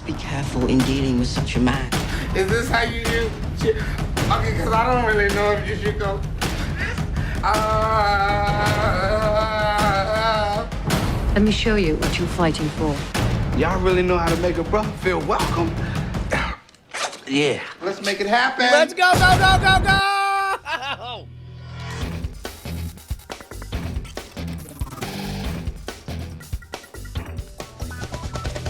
be careful in dealing with such a man. Is this how you do? Okay, because I don't really know if you should go. Let me show you what you're fighting for. Y'all really know how to make a brother feel welcome. Yeah. Let's make it happen. Let's go, go, go, go, go!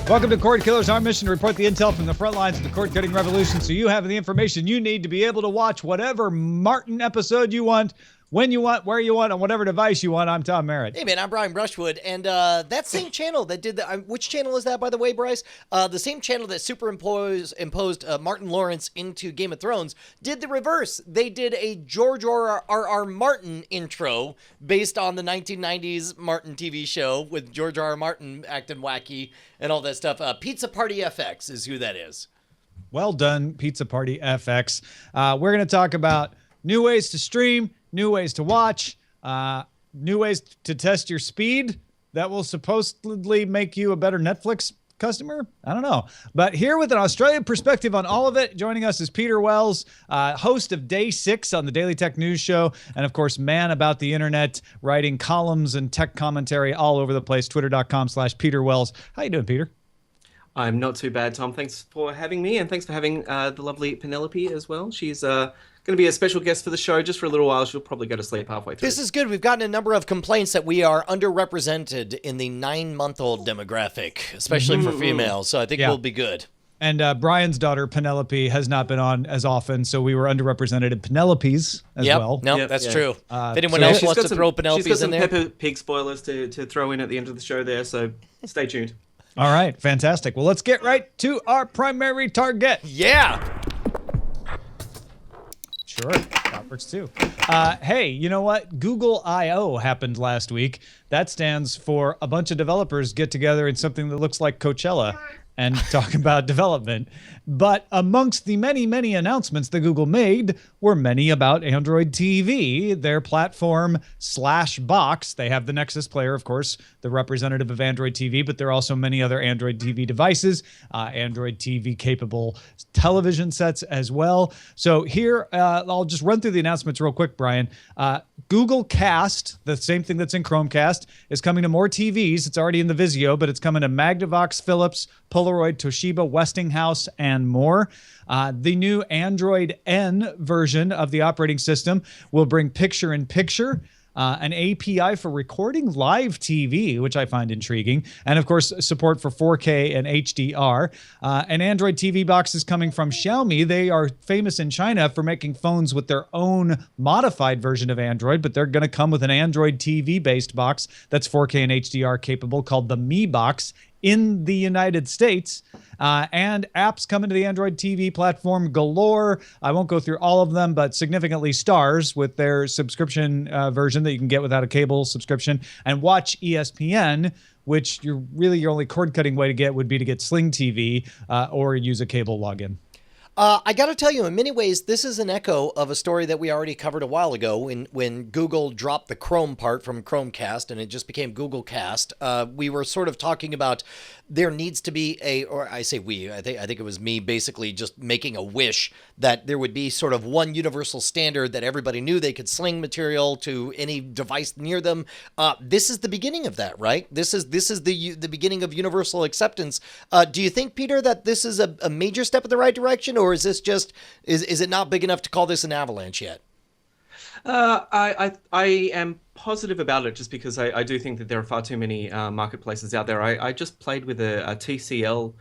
Welcome to Cordkillers, our mission to report the intel from the front lines of the cord-cutting revolution so you have the information you need to be able to watch whatever Martin episode you want, when you want, where you want, on whatever device you want. I'm Tom Merritt. Hey, man, I'm Brian Brushwood, and that same channel that did the... which channel is that, by the way, Bryce? The same channel that superimposed Martin Lawrence into Game of Thrones did the reverse. They did a George R.R. Martin intro based on the 1990s Martin TV show with George R.R. Martin acting wacky and all that stuff. Pizza Party FX is who that is. Well done, Pizza Party FX. We're going to talk about new ways to stream, new ways to watch, new ways to test your speed that will supposedly make you a better Netflix customer. I don't know. But here with an Australian perspective on all of it, joining us is Peter Wells, host of Day 6 on the Daily Tech News Show, and of course, man about the internet, writing columns and tech commentary all over the place, twitter.com/Peter Wells. How you doing, Peter? I'm not too bad, Tom. Thanks for having me, and thanks for having the lovely Penelope as well. She's going to be a special guest for the show just for a little while. She'll probably go to sleep halfway through. This is good. We've gotten a number of complaints that we are underrepresented in the 9-month-old demographic, especially for females, so I think we'll be good. And Brian's daughter, Penelope, has not been on as often, so we were underrepresented in Penelope's as well. No, that's true. If anyone else wants to throw Penelope's in there. She's got some Peppa Pig spoilers to throw in at the end of the show there, so stay tuned. All right, fantastic. Well, let's get right to our primary target. Yeah. Sure, that works too. Hey, you know what? Google I/O happened last week. That stands for a bunch of developers get together in something that looks like Coachella and talk about development. But amongst the many, many announcements that Google made were many about Android TV, their platform/box. They have the Nexus player, of course, the representative of Android TV, but there are also many other Android TV devices, Android TV capable television sets as well. So here, I'll just run through the announcements real quick, Brian. Google Cast, the same thing that's in Chromecast, is coming to more TVs. It's already in the Vizio, but it's coming to Magnavox, Philips, Polaroid, Toshiba, Westinghouse, and more. The new Android N version of the operating system will bring picture-in-picture, an API for recording live TV, which I find intriguing, and of course support for 4K and HDR. An Android TV box is coming from Xiaomi. They are famous in China for making phones with their own modified version of Android, but they're going to come with an Android TV-based box that's 4K and HDR capable called the Mi Box in the United States. And apps coming to the Android TV platform galore. I won't go through all of them, but significantly Stars with their subscription version that you can get without a cable subscription, and Watch ESPN, which your only cord-cutting way to get would be to get Sling TV or use a cable login. I got to tell you, in many ways, this is an echo of a story that we already covered a while ago when Google dropped the Chrome part from Chromecast and it just became Google Cast. We were sort of talking about there needs to be I think it was me basically just making a wish that there would be sort of one universal standard that everybody knew they could sling material to any device near them. This is the beginning of that, right? This is the beginning of universal acceptance. Do you think, Peter, that this is a major step in the right direction, or is this just is it not big enough to call this an avalanche yet? I am positive about it just because I do think that there are far too many marketplaces out there. I just played with a TCL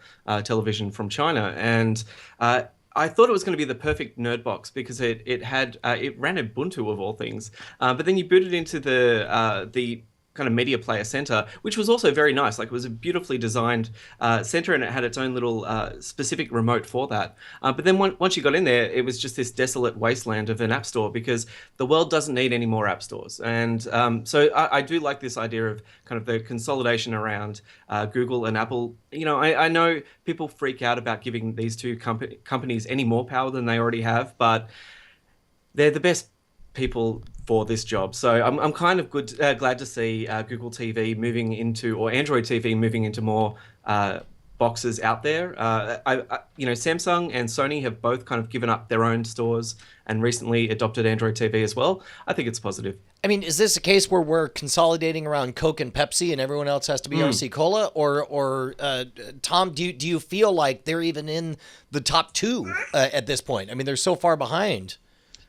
television from China, and I thought it was going to be the perfect nerd box because it ran Ubuntu of all things, but then you boot it into the kind of media player center, which was also very nice. Like, it was a beautifully designed center, and it had its own little specific remote for that. But then once you got in there, it was just this desolate wasteland of an app store because the world doesn't need any more app stores. And so I do like this idea of kind of the consolidation around Google and Apple. You know, I know people freak out about giving these two companies any more power than they already have, but they're the best people for this job. So I'm kind of glad to see Google TV moving into, or Android TV moving into more boxes out there. Samsung and Sony have both kind of given up their own stores and recently adopted Android TV as well. I think it's positive. I mean, is this a case where we're consolidating around Coke and Pepsi and everyone else has to be RC Cola? Or Tom, do you feel like they're even in the top two at this point? I mean, they're so far behind.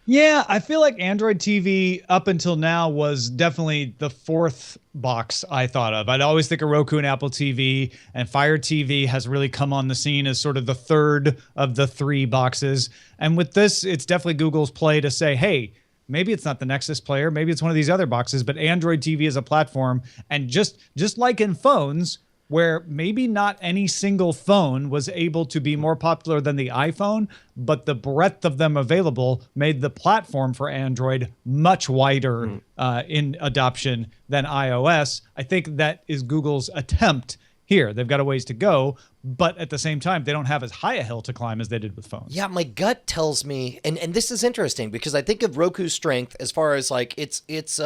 Yeah, I feel like Android TV up until now was definitely the fourth box I thought of. I'd always think of Roku and Apple TV, and Fire TV has really come on the scene as sort of the third of the three boxes. And with this, it's definitely Google's play to say, hey, maybe it's not the Nexus player, maybe it's one of these other boxes, but Android TV is a platform. And just like in phones, where maybe not any single phone was able to be more popular than the iPhone, but the breadth of them available made the platform for Android much wider in adoption than iOS. I think that is Google's attempt here. They've got a ways to go, but at the same time, they don't have as high a hill to climb as they did with phones. Yeah, my gut tells me, and this is interesting because I think of Roku's strength as far as like its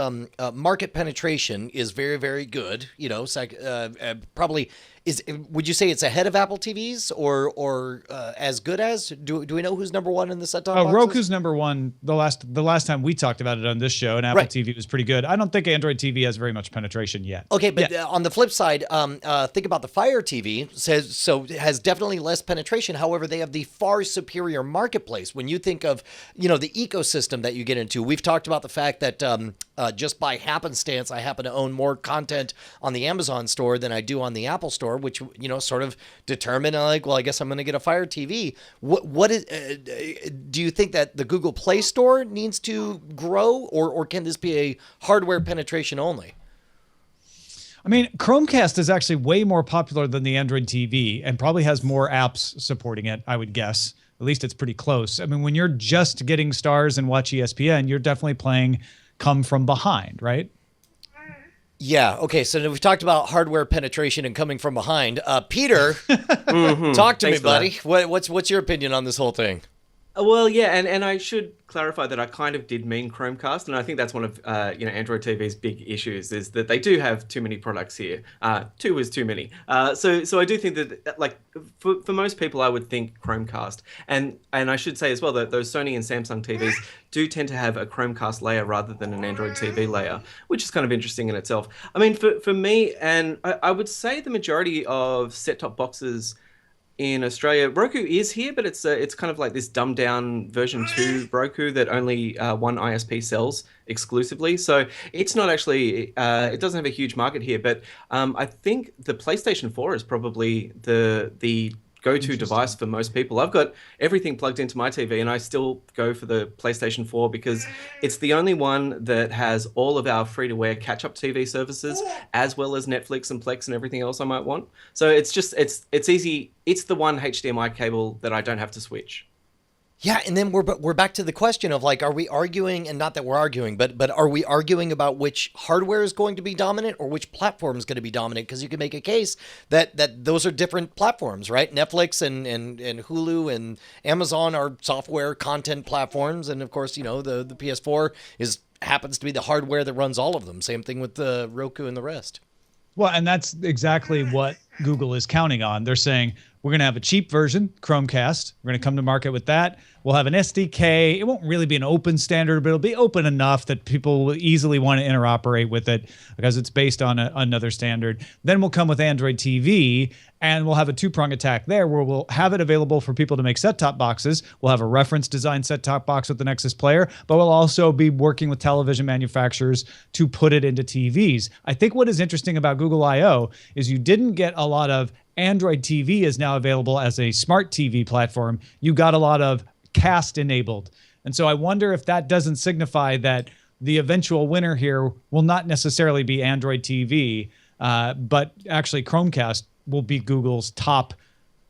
market penetration is very, very good. You know, probably would you say it's ahead of Apple TVs or as good as? Do we know who's number one in the set-top boxes? Roku's number one the last time we talked about it on this show, and Apple TV was pretty good. I don't think Android TV has very much penetration yet. Okay, but on the flip side, think about the Fire TV. So it has definitely less penetration. However, they have the far superior marketplace. When you think of, the ecosystem that you get into, we've talked about the fact that just by happenstance, I happen to own more content on the Amazon store than I do on the Apple store, which, sort of determine I guess I'm going to get a Fire TV. What is, do you think that the Google Play Store needs to grow or can this be a hardware penetration only? I mean, Chromecast is actually way more popular than the Android TV and probably has more apps supporting it, I would guess. At least it's pretty close. I mean, when you're just getting Stars and Watch ESPN, you're definitely playing Come From Behind, right? Yeah. Okay. So we've talked about hardware penetration and coming from behind. Peter, talk to me, buddy. What's your opinion on this whole thing? Well, yeah, and I should clarify that I kind of did mean Chromecast, and I think that's one of Android TV's big issues is that they do have too many products here. Two is too many. So I do think that like for most people, I would think Chromecast, and I should say as well that those Sony and Samsung TVs do tend to have a Chromecast layer rather than an Android TV layer, which is kind of interesting in itself. I mean, for me, and I would say the majority of set-top boxes in Australia, Roku is here, but it's kind of like this dumbed down version 2 Roku that only one ISP sells exclusively. So it's not actually, it doesn't have a huge market here, but I think the PlayStation 4 is probably the go-to device for most people. I've got everything plugged into my TV and I still go for the PlayStation 4 because it's the only one that has all of our free-to-air catch-up TV services as well as Netflix and Plex and everything else I might want. So it's easy. It's the one HDMI cable that I don't have to switch. Yeah, and then we're back to the question of like, are we arguing, and not that we're arguing, but are we arguing about which hardware is going to be dominant or which platform is going to be dominant? Because you can make a case that those are different platforms, right? Netflix and Hulu and Amazon are software content platforms, and of course, the PS4 happens to be the hardware that runs all of them. Same thing with the Roku and the rest. Well, and that's exactly what Google is counting on. They're saying, we're going to have a cheap version, Chromecast. We're going to come to market with that. We'll have an SDK. It won't really be an open standard, but it'll be open enough that people will easily want to interoperate with it because it's based on another standard. Then we'll come with Android TV, and we'll have a two-prong attack there where we'll have it available for people to make set-top boxes. We'll have a reference design set-top box with the Nexus player, but we'll also be working with television manufacturers to put it into TVs. I think what is interesting about Google I/O is you didn't get a lot of Android TV is now available as a smart TV platform. You got a lot of cast enabled. And so I wonder if that doesn't signify that the eventual winner here will not necessarily be Android TV, but actually Chromecast will be Google's top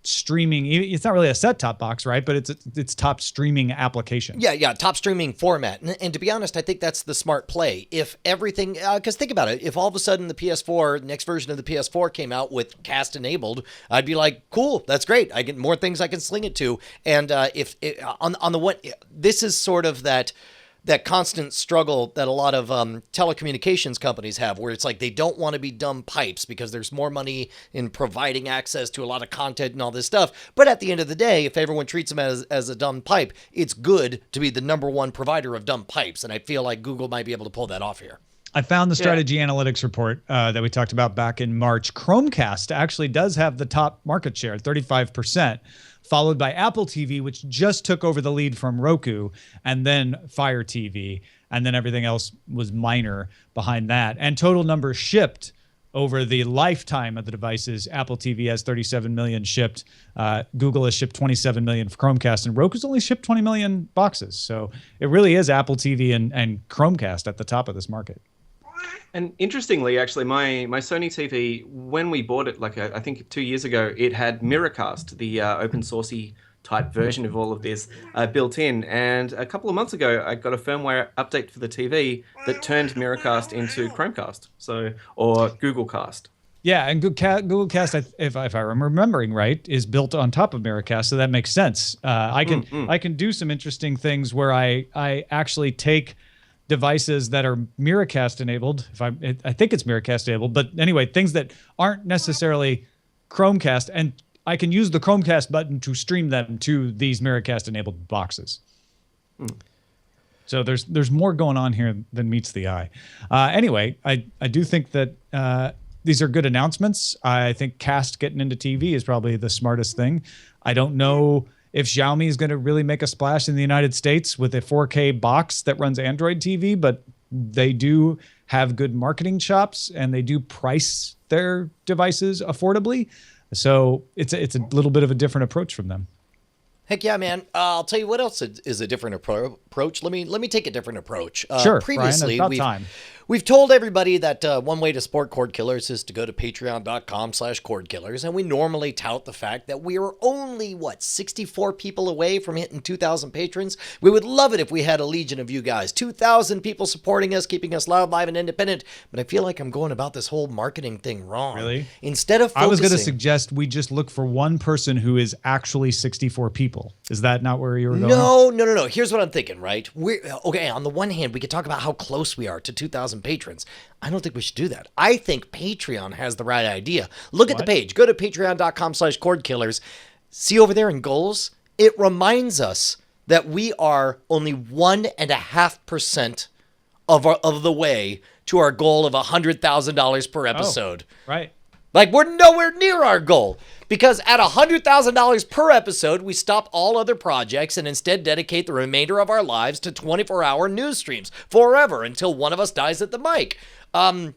streaming. It's not really a set-top box, right? But it's top streaming application. Yeah, top streaming format. And to be honest, I think that's the smart play. If everything, because think about it, if all of a sudden the PS4, next version of the PS4 came out with cast enabled, I'd be like, cool, that's great. I get more things I can sling it to. And on the one, this is sort of that that constant struggle that a lot of telecommunications companies have, where it's like they don't want to be dumb pipes because there's more money in providing access to a lot of content and all this stuff. But at the end of the day, if everyone treats them as a dumb pipe, it's good to be the number one provider of dumb pipes. And I feel like Google might be able to pull that off here. I found the strategy analytics report that we talked about back in March. Chromecast actually does have the top market share, 35%, followed by Apple TV, which just took over the lead from Roku, and then Fire TV, and then everything else was minor behind that. And total numbers shipped over the lifetime of the devices. Apple TV has 37 million shipped. Google has shipped 27 million for Chromecast, and Roku's only shipped 20 million boxes. So it really is Apple TV and Chromecast at the top of this market. And interestingly, actually, my Sony TV, when we bought it, like I think 2 years ago, it had Miracast, the open sourcey type version of all of this built in. And a couple of months ago, I got a firmware update for the TV that turned Miracast into Chromecast, or Google Cast. Yeah, and Google Cast, if I'm remembering right, is built on top of Miracast, so that makes sense. I can do some interesting things where I actually take devices that are Miracast enabled. I think it's Miracast enabled, but anyway, things that aren't necessarily Chromecast, and I can use the Chromecast button to stream them to these Miracast enabled boxes. So there's more going on here than meets the eye. Anyway, I do think that these are good announcements. I think Cast getting into TV is probably the smartest thing. I don't know if Xiaomi is going to really make a splash in the United States with a 4K box that runs Android TV, but they do have good marketing chops and they do price their devices affordably. So it's a little bit of a different approach from them. Heck yeah, man. I'll tell you what else is a different approach. Let me take a different approach. Sure, previously, Brian, it's about time. We've told everybody that one way to support Cordkillers is to go to patreon.com/Cordkillers, and we normally tout the fact that we are only, 64 people away from hitting 2,000 patrons. We would love it if we had a legion of you guys. 2,000 people supporting us, keeping us loud, live, and independent. But I feel like I'm going about this whole marketing thing wrong. Really? Instead of focusing... I was going to suggest we just look for one person who is actually 64 people. Is that not where you were going? No. Here's what I'm thinking, right? Okay, on the one hand, we could talk about how close we are to 2,000 patrons. I don't think we should do that. I think Patreon has the right idea. Look at the page. Go to patreon.com/Cordkillers. See over there in goals? It reminds us that we are only 1.5% of the way to our goal of $100,000 per episode. Right. Like, we're nowhere near our goal. Because at $100,000 per episode, we stop all other projects and instead dedicate the remainder of our lives to 24-hour news streams forever until one of us dies at the mic. I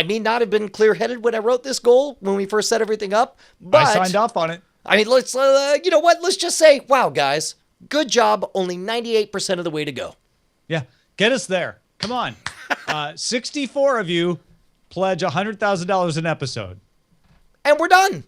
may not have been clear-headed when I wrote this goal when we first set everything up, but I signed off on it. I mean, let's you know what? Let's just say, wow, guys, good job. Only 98% of the way to go. Yeah, get us there. Come on. 64 of you pledge $100,000 an episode. And we're done.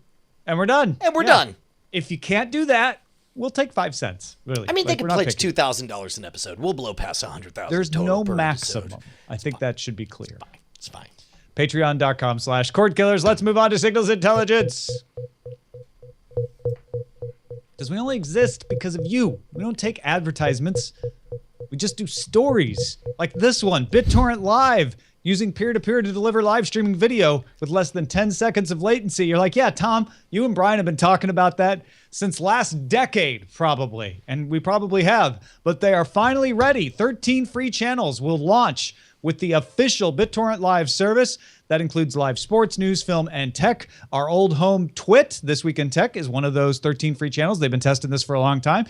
And we're done. Done. If you can't do that, we'll take 5 cents. Really. I mean, they can pledge $2,000 an episode. We'll blow past 100,000. There's no maximum. Episode. I think that should be clear. It's fine. Patreon.com/Cordkillers. Let's move on to Signals Intelligence. Because we only exist because of you. We don't take advertisements. We just do stories like this one, BitTorrent Live. Using peer-to-peer to deliver live streaming video with less than 10 seconds of latency. You're like, yeah, Tom, you and Brian have been talking about that since last decade, probably. And we probably have. But they are finally ready. 13 free channels will launch with the official BitTorrent Live service. That includes live sports, news, film, and tech. Our old home Twit, This Week in Tech, is one of those 13 free channels. They've been testing this for a long time.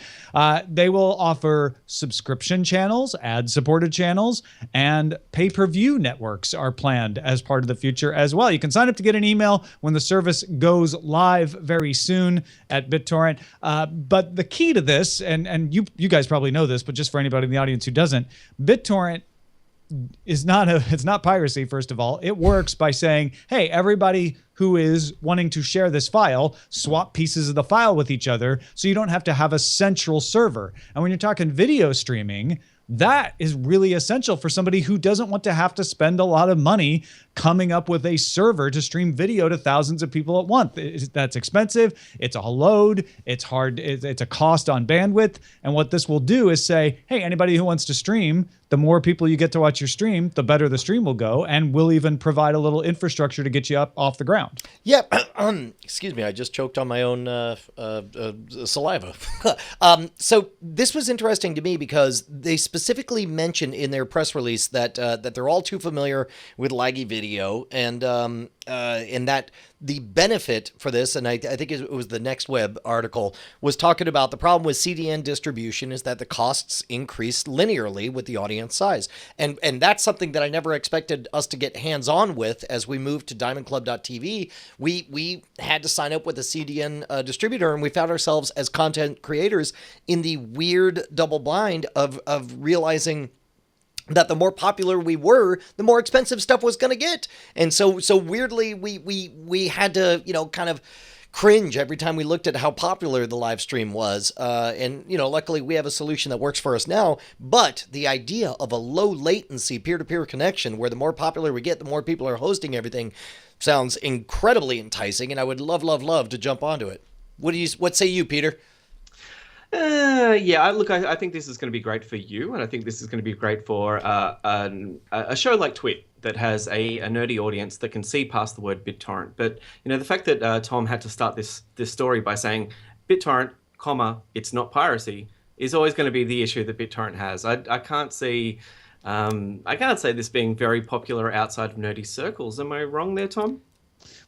They will offer subscription channels, ad-supported channels, and pay-per-view networks are planned as part of the future as well. You can sign up to get an email when the service goes live very soon at BitTorrent. But the key to this, and you guys probably know this, but just for anybody in the audience who doesn't, BitTorrent it's not piracy. First of all, it works by saying, hey, everybody who is wanting to share this file, swap pieces of the file with each other so you don't have to have a central server. And when you're talking video streaming, that is really essential for somebody who doesn't want to have to spend a lot of money coming up with a server to stream video to thousands of people at once. That's expensive. It's a load. It's hard. It's a cost on bandwidth. And what this will do is say, hey, anybody who wants to stream the more people you get to watch your stream, the better the stream will go, and we'll even provide a little infrastructure to get you up off the ground. Yep. Excuse me, I just choked on my own saliva. So this was interesting to me because they specifically mentioned in their press release that that they're all too familiar with laggy video, and that the benefit for this, and I think it was the Next Web article, was talking about the problem with CDN distribution is that the costs increase linearly with the audience size. And that's something that I never expected us to get hands-on with as we moved to diamondclub.tv. We had to sign up with a CDN distributor, and we found ourselves as content creators in the weird double bind of realizing that the more popular we were, the more expensive stuff was going to get. And so weirdly, we had to, kind of cringe every time we looked at how popular the live stream was. And luckily we have a solution that works for us now. But the idea of a low latency peer-to-peer connection where the more popular we get, the more people are hosting everything sounds incredibly enticing. And I would love to jump onto it. What say you, Peter? Look, I think this is going to be great for you, and I think this is going to be great for a show like Twit that has a nerdy audience that can see past the word BitTorrent. But the fact that Tom had to start this story by saying BitTorrent, it's not piracy, is always going to be the issue that BitTorrent has. I can't see this being very popular outside of nerdy circles. Am I wrong there, Tom?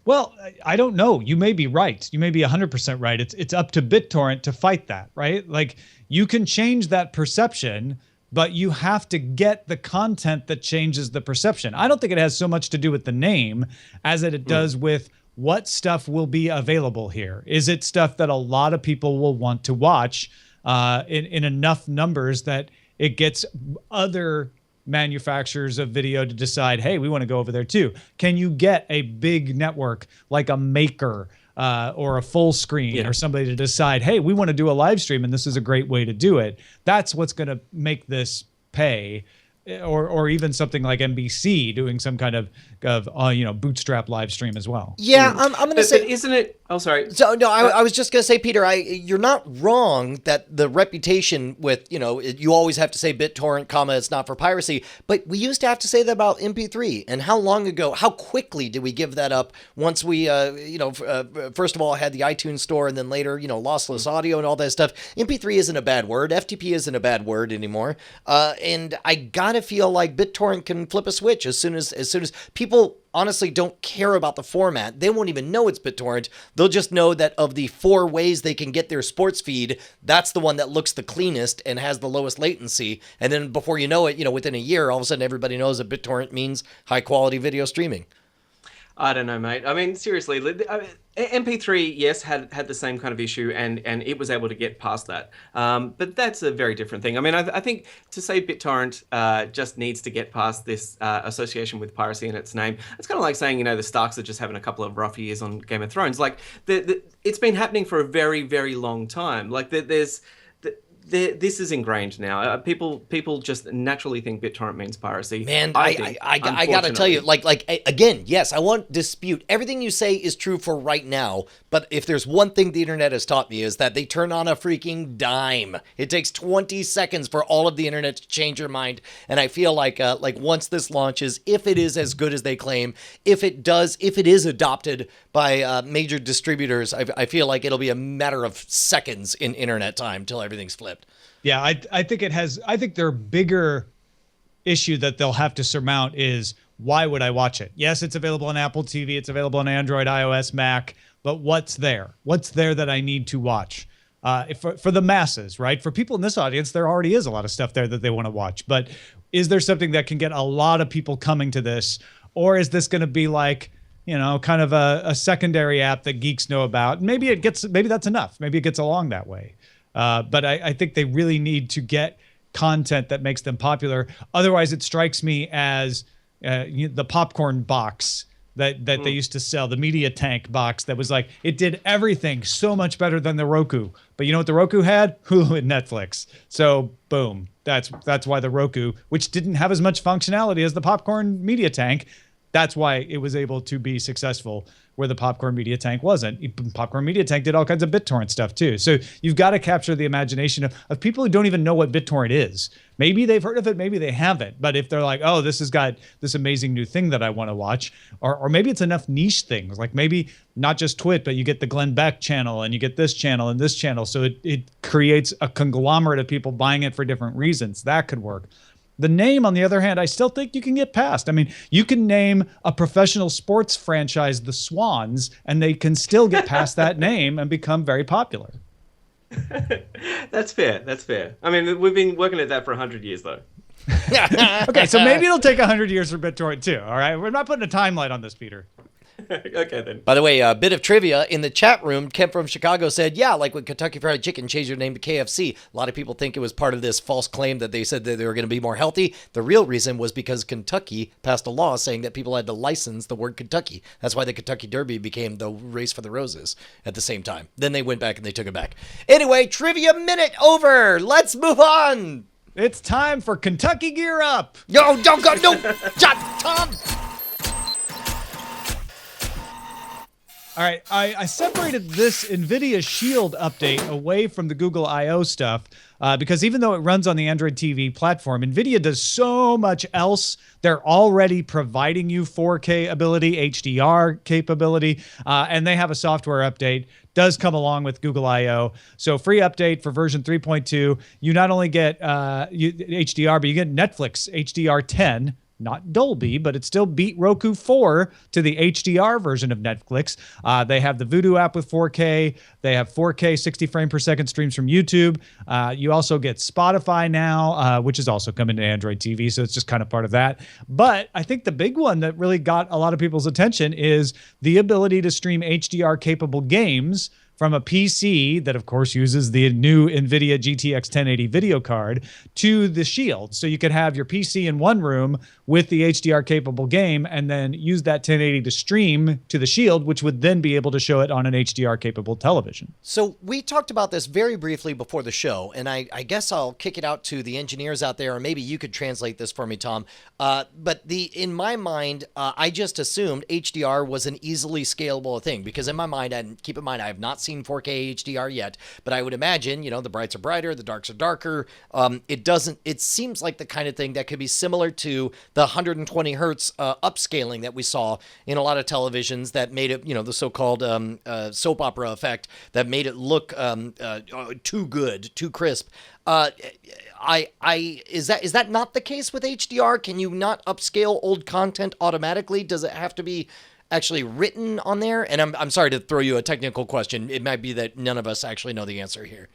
Well, I don't know. You may be right. You may be 100% right. It's up to BitTorrent to fight that, right? Like, you can change that perception, but you have to get the content that changes the perception. I don't think it has so much to do with the name as it does with what stuff will be available here. Is it stuff that a lot of people will want to watch in enough numbers that it gets other manufacturers of video to decide, hey, we want to go over there too? Can you get a big network like a Maker or a Full Screen or somebody to decide, hey, we want to do a live stream and this is a great way to do it? That's what's going to make this pay. Or even something like NBC doing some kind of bootstrap live stream as well. Yeah, I'm going to say, isn't it? Oh, sorry. So no, I was just going to say, Peter, you're not wrong that the reputation with you always have to say BitTorrent, it's not for piracy, but we used to have to say that about MP3. And how long ago? How quickly did we give that up? Once we first of all had the iTunes store, and then later lossless audio and all that stuff. MP3 isn't a bad word. FTP isn't a bad word anymore. And I gotta feel like BitTorrent can flip a switch as soon as people honestly don't care about the format. They won't even know it's BitTorrent. They'll just know that of the 4 ways they can get their sports feed, that's the one that looks the cleanest and has the lowest latency. And then before you know it, within a year, all of a sudden everybody knows that BitTorrent means high quality video streaming. I don't know, mate. I mean, seriously, MP3, yes, had the same kind of issue, and it was able to get past that. But that's a very different thing. I mean, I think to say BitTorrent just needs to get past this association with piracy in its name, it's kind of like saying, the Starks are just having a couple of rough years on Game of Thrones. Like, it's been happening for a very, very long time. Like, this is ingrained now. People just naturally think BitTorrent means piracy. Man, I gotta tell you, like again, yes, I won't dispute everything you say is true for right now. But if there's one thing the internet has taught me is that they turn on a freaking dime. It takes 20 seconds for all of the internet to change your mind. And I feel like once this launches, if it is as good as they claim, if it is adopted by major distributors, I feel like it'll be a matter of seconds in internet time till everything's flipped. Yeah, I think their bigger issue that they'll have to surmount is, why would I watch it? Yes, it's available on Apple TV, it's available on Android, iOS, Mac, but what's there? What's there that I need to watch? For the masses, right? For people in this audience, there already is a lot of stuff there that they want to watch. But is there something that can get a lot of people coming to this? Or is this going to be like, kind of a secondary app that geeks know about? Maybe that's enough. Maybe it gets along that way. But I think they really need to get content that makes them popular. Otherwise, it strikes me as the popcorn box that they used to sell, the media tank box that was like, it did everything so much better than the Roku. But you know what the Roku had? Hulu and Netflix. So boom, that's why the Roku, which didn't have as much functionality as the popcorn media tank, That's why it was able to be successful where the Popcorn Media Tank wasn't. Popcorn Media Tank did all kinds of BitTorrent stuff too. So you've got to capture the imagination of people who don't even know what BitTorrent is. Maybe they've heard of it, maybe they haven't. But if they're like, oh, this has got this amazing new thing that I want to watch, or maybe it's enough niche things, like maybe not just Twit, but you get the Glenn Beck channel and you get this channel and this channel. So it creates a conglomerate of people buying it for different reasons. That could work. The name, on the other hand, I still think you can get past. I mean, you can name a professional sports franchise the Swans, and they can still get past that name and become very popular. That's fair. That's fair. I mean, we've been working at that for 100 years, though. Okay, so maybe it'll take 100 years for BitTorrent too. All right, we're not putting a timeline on this, Peter. Okay, then. By the way, a bit of trivia in the chat room. Kemp from Chicago said, yeah, like when Kentucky Fried Chicken changed their name to KFC, a lot of people think it was part of this false claim that they said that they were going to be more healthy. The real reason was because Kentucky passed a law saying that people had to license the word Kentucky. That's why the Kentucky Derby became the Race for the Roses at the same time. Then they went back and they took it back. Anyway, trivia minute over. Let's move on. It's time for Kentucky Gear Up. No, don't go. No, Tom. All right, I separated this Nvidia Shield update away from the Google I/O stuff because even though it runs on the Android TV platform, Nvidia does so much else. They're already providing you 4K ability, HDR capability, and they have a software update. Does come along with Google I/O. So free update for version 3.2. You not only get HDR, but you get Netflix HDR10. Not Dolby, but it still beat Roku 4 to the HDR version of Netflix. They have the Vudu app with 4K. They have 4K 60 frame per second streams from YouTube. You also get Spotify now, which is also coming to Android TV, so it's just kind of part of that. But I think the big one that really got a lot of people's attention is the ability to stream HDR-capable games from a PC that, of course, uses the new NVIDIA GTX 1080 video card to the Shield. So you could have your PC in one room with the HDR-capable game and then use that 1080 to stream to the Shield, which would then be able to show it on an HDR-capable television. So we talked about this very briefly before the show, and I guess I'll kick it out to the engineers out there, or maybe you could translate this for me, Tom. But in my mind, I just assumed HDR was an easily scalable thing, because in my mind, and keep in mind, I have not seen 4K HDR yet, but I would imagine, the brights are brighter, the darks are darker. It seems like the kind of thing that could be similar to the 120 hertz upscaling that we saw in a lot of televisions that made it, the so-called soap opera effect that made it look too good, too crisp. Is that not the case with HDR? Can you not upscale old content automatically? Does it have to be actually written on there? And I'm sorry to throw you a technical question. It might be that none of us actually know the answer here.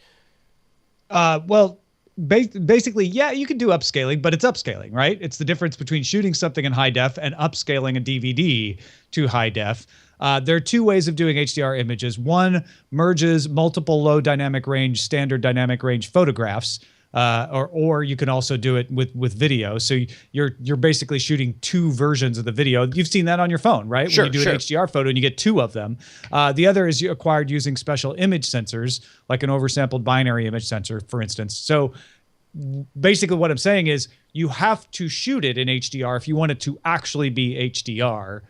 Basically, yeah, you can do upscaling, but it's upscaling, right? It's the difference between shooting something in high def and upscaling a DVD to high def. There are two ways of doing HDR images. One merges multiple low dynamic range, standard dynamic range photographs, or you can also do it with video. So you're basically shooting two versions of the video. You've seen that on your phone, right? Sure, when you do an HDR photo and you get two of them. The other is acquired using special image sensors, like an oversampled binary image sensor, for instance. So basically what I'm saying is you have to shoot it in HDR if you want it to actually be HDR,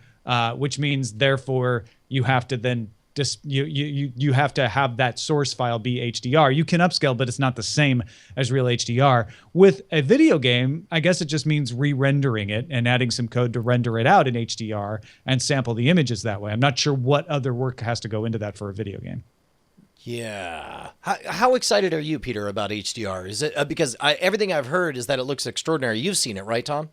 which means therefore you have to then just you have to have that source file be HDR. You can upscale, but it's not the same as real HDR. With a video game, I guess it just means re-rendering it and adding some code to render it out in HDR and sample the images that way. I'm not sure what other work has to go into that for a video game. Yeah. How excited are you, Peter, about HDR? Is it because everything I've heard is that it looks extraordinary. You've seen it, right, Tom?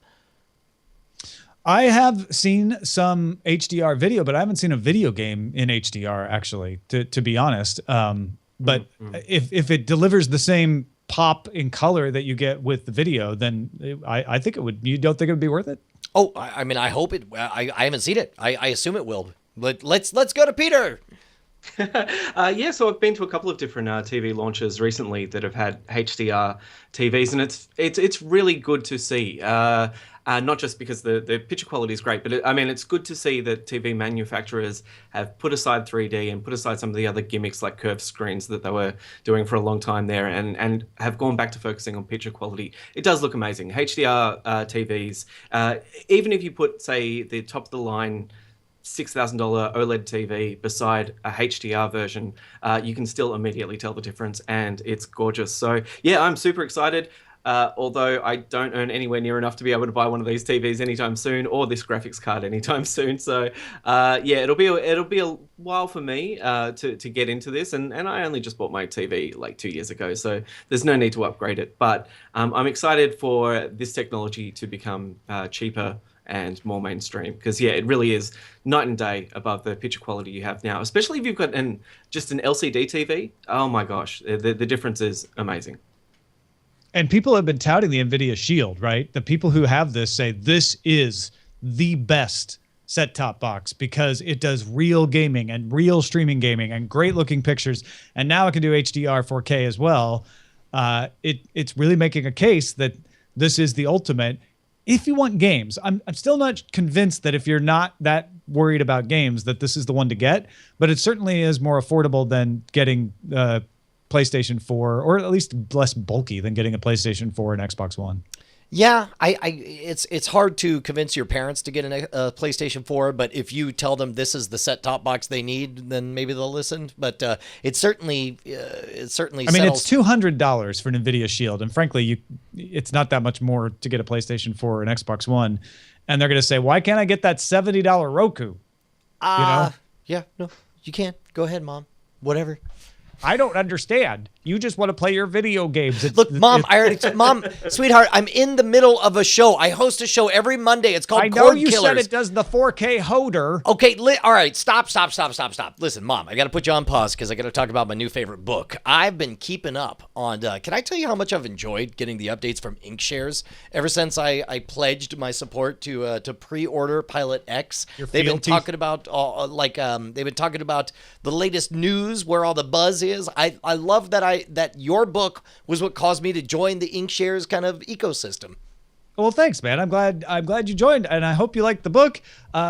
I have seen some HDR video, but I haven't seen a video game in HDR, actually, to be honest. But if it delivers the same pop in color that you get with the video, then I think it would. You don't think it would be worth it? Oh, I mean, I hope it. I haven't seen it. I assume it will. But let's go to Peter. Yeah, so I've been to a couple of different TV launches recently that have had HDR TVs, and it's really good to see. Not just because the picture quality is great, but I mean, it's good to see that TV manufacturers have put aside 3D and put aside some of the other gimmicks like curved screens that they were doing for a long time there, and have gone back to focusing on picture quality. It does look amazing. HDR TVs, even if you put, say, the top of the line $6,000 OLED TV beside a HDR version, you can still immediately tell the difference, and it's gorgeous. So yeah, I'm super excited. Although I don't earn anywhere near enough to be able to buy one of these TVs anytime soon, or this graphics card anytime soon. So yeah, it'll be a while for me to get into this, and I only just bought my TV like 2 years ago, so there's no need to upgrade it. But I'm excited for this technology to become cheaper and more mainstream, because yeah, it really is night and day above the picture quality you have now, especially if you've got just an LCD TV. Oh my gosh, the difference is amazing. And people have been touting the Nvidia Shield, right? The people who have this say this is the best set-top box because it does real gaming and real streaming gaming and great looking pictures, and now it can do HDR 4K as well. It's really making a case that this is the ultimate. If you want games, I'm still not convinced that if you're not that worried about games that this is the one to get, but it certainly is more affordable than getting PlayStation 4, or at least less bulky than getting a PlayStation 4 and Xbox One. Yeah, it's hard to convince your parents to get a PlayStation 4, but if you tell them this is the set-top box they need, then maybe they'll listen. But it certainly I mean, it's $200 for an Nvidia Shield, and frankly, it's not that much more to get a PlayStation 4 or an Xbox One. And they're going to say, "Why can't I get that $70 Roku?" Yeah, no, you can. Go ahead, Mom. Whatever. I don't understand. You just want to play your video games. Look, Mom, Mom, sweetheart, I'm in the middle of a show. I host a show every Monday. It's called Cordkillers. I know you said it does the 4K HoDoR. Okay, all right, stop. Listen, Mom, I got to put you on pause because I got to talk about my new favorite book. I've been keeping up on, can I tell you how much I've enjoyed getting the updates from Inkshares ever since I pledged my support to pre-order Pilot X? They've been talking about, they've been talking about the latest news, where all the buzz is. I love that your book was what caused me to join the Inkshares kind of ecosystem. Well, thanks, man. I'm glad you joined, and I hope you liked the book.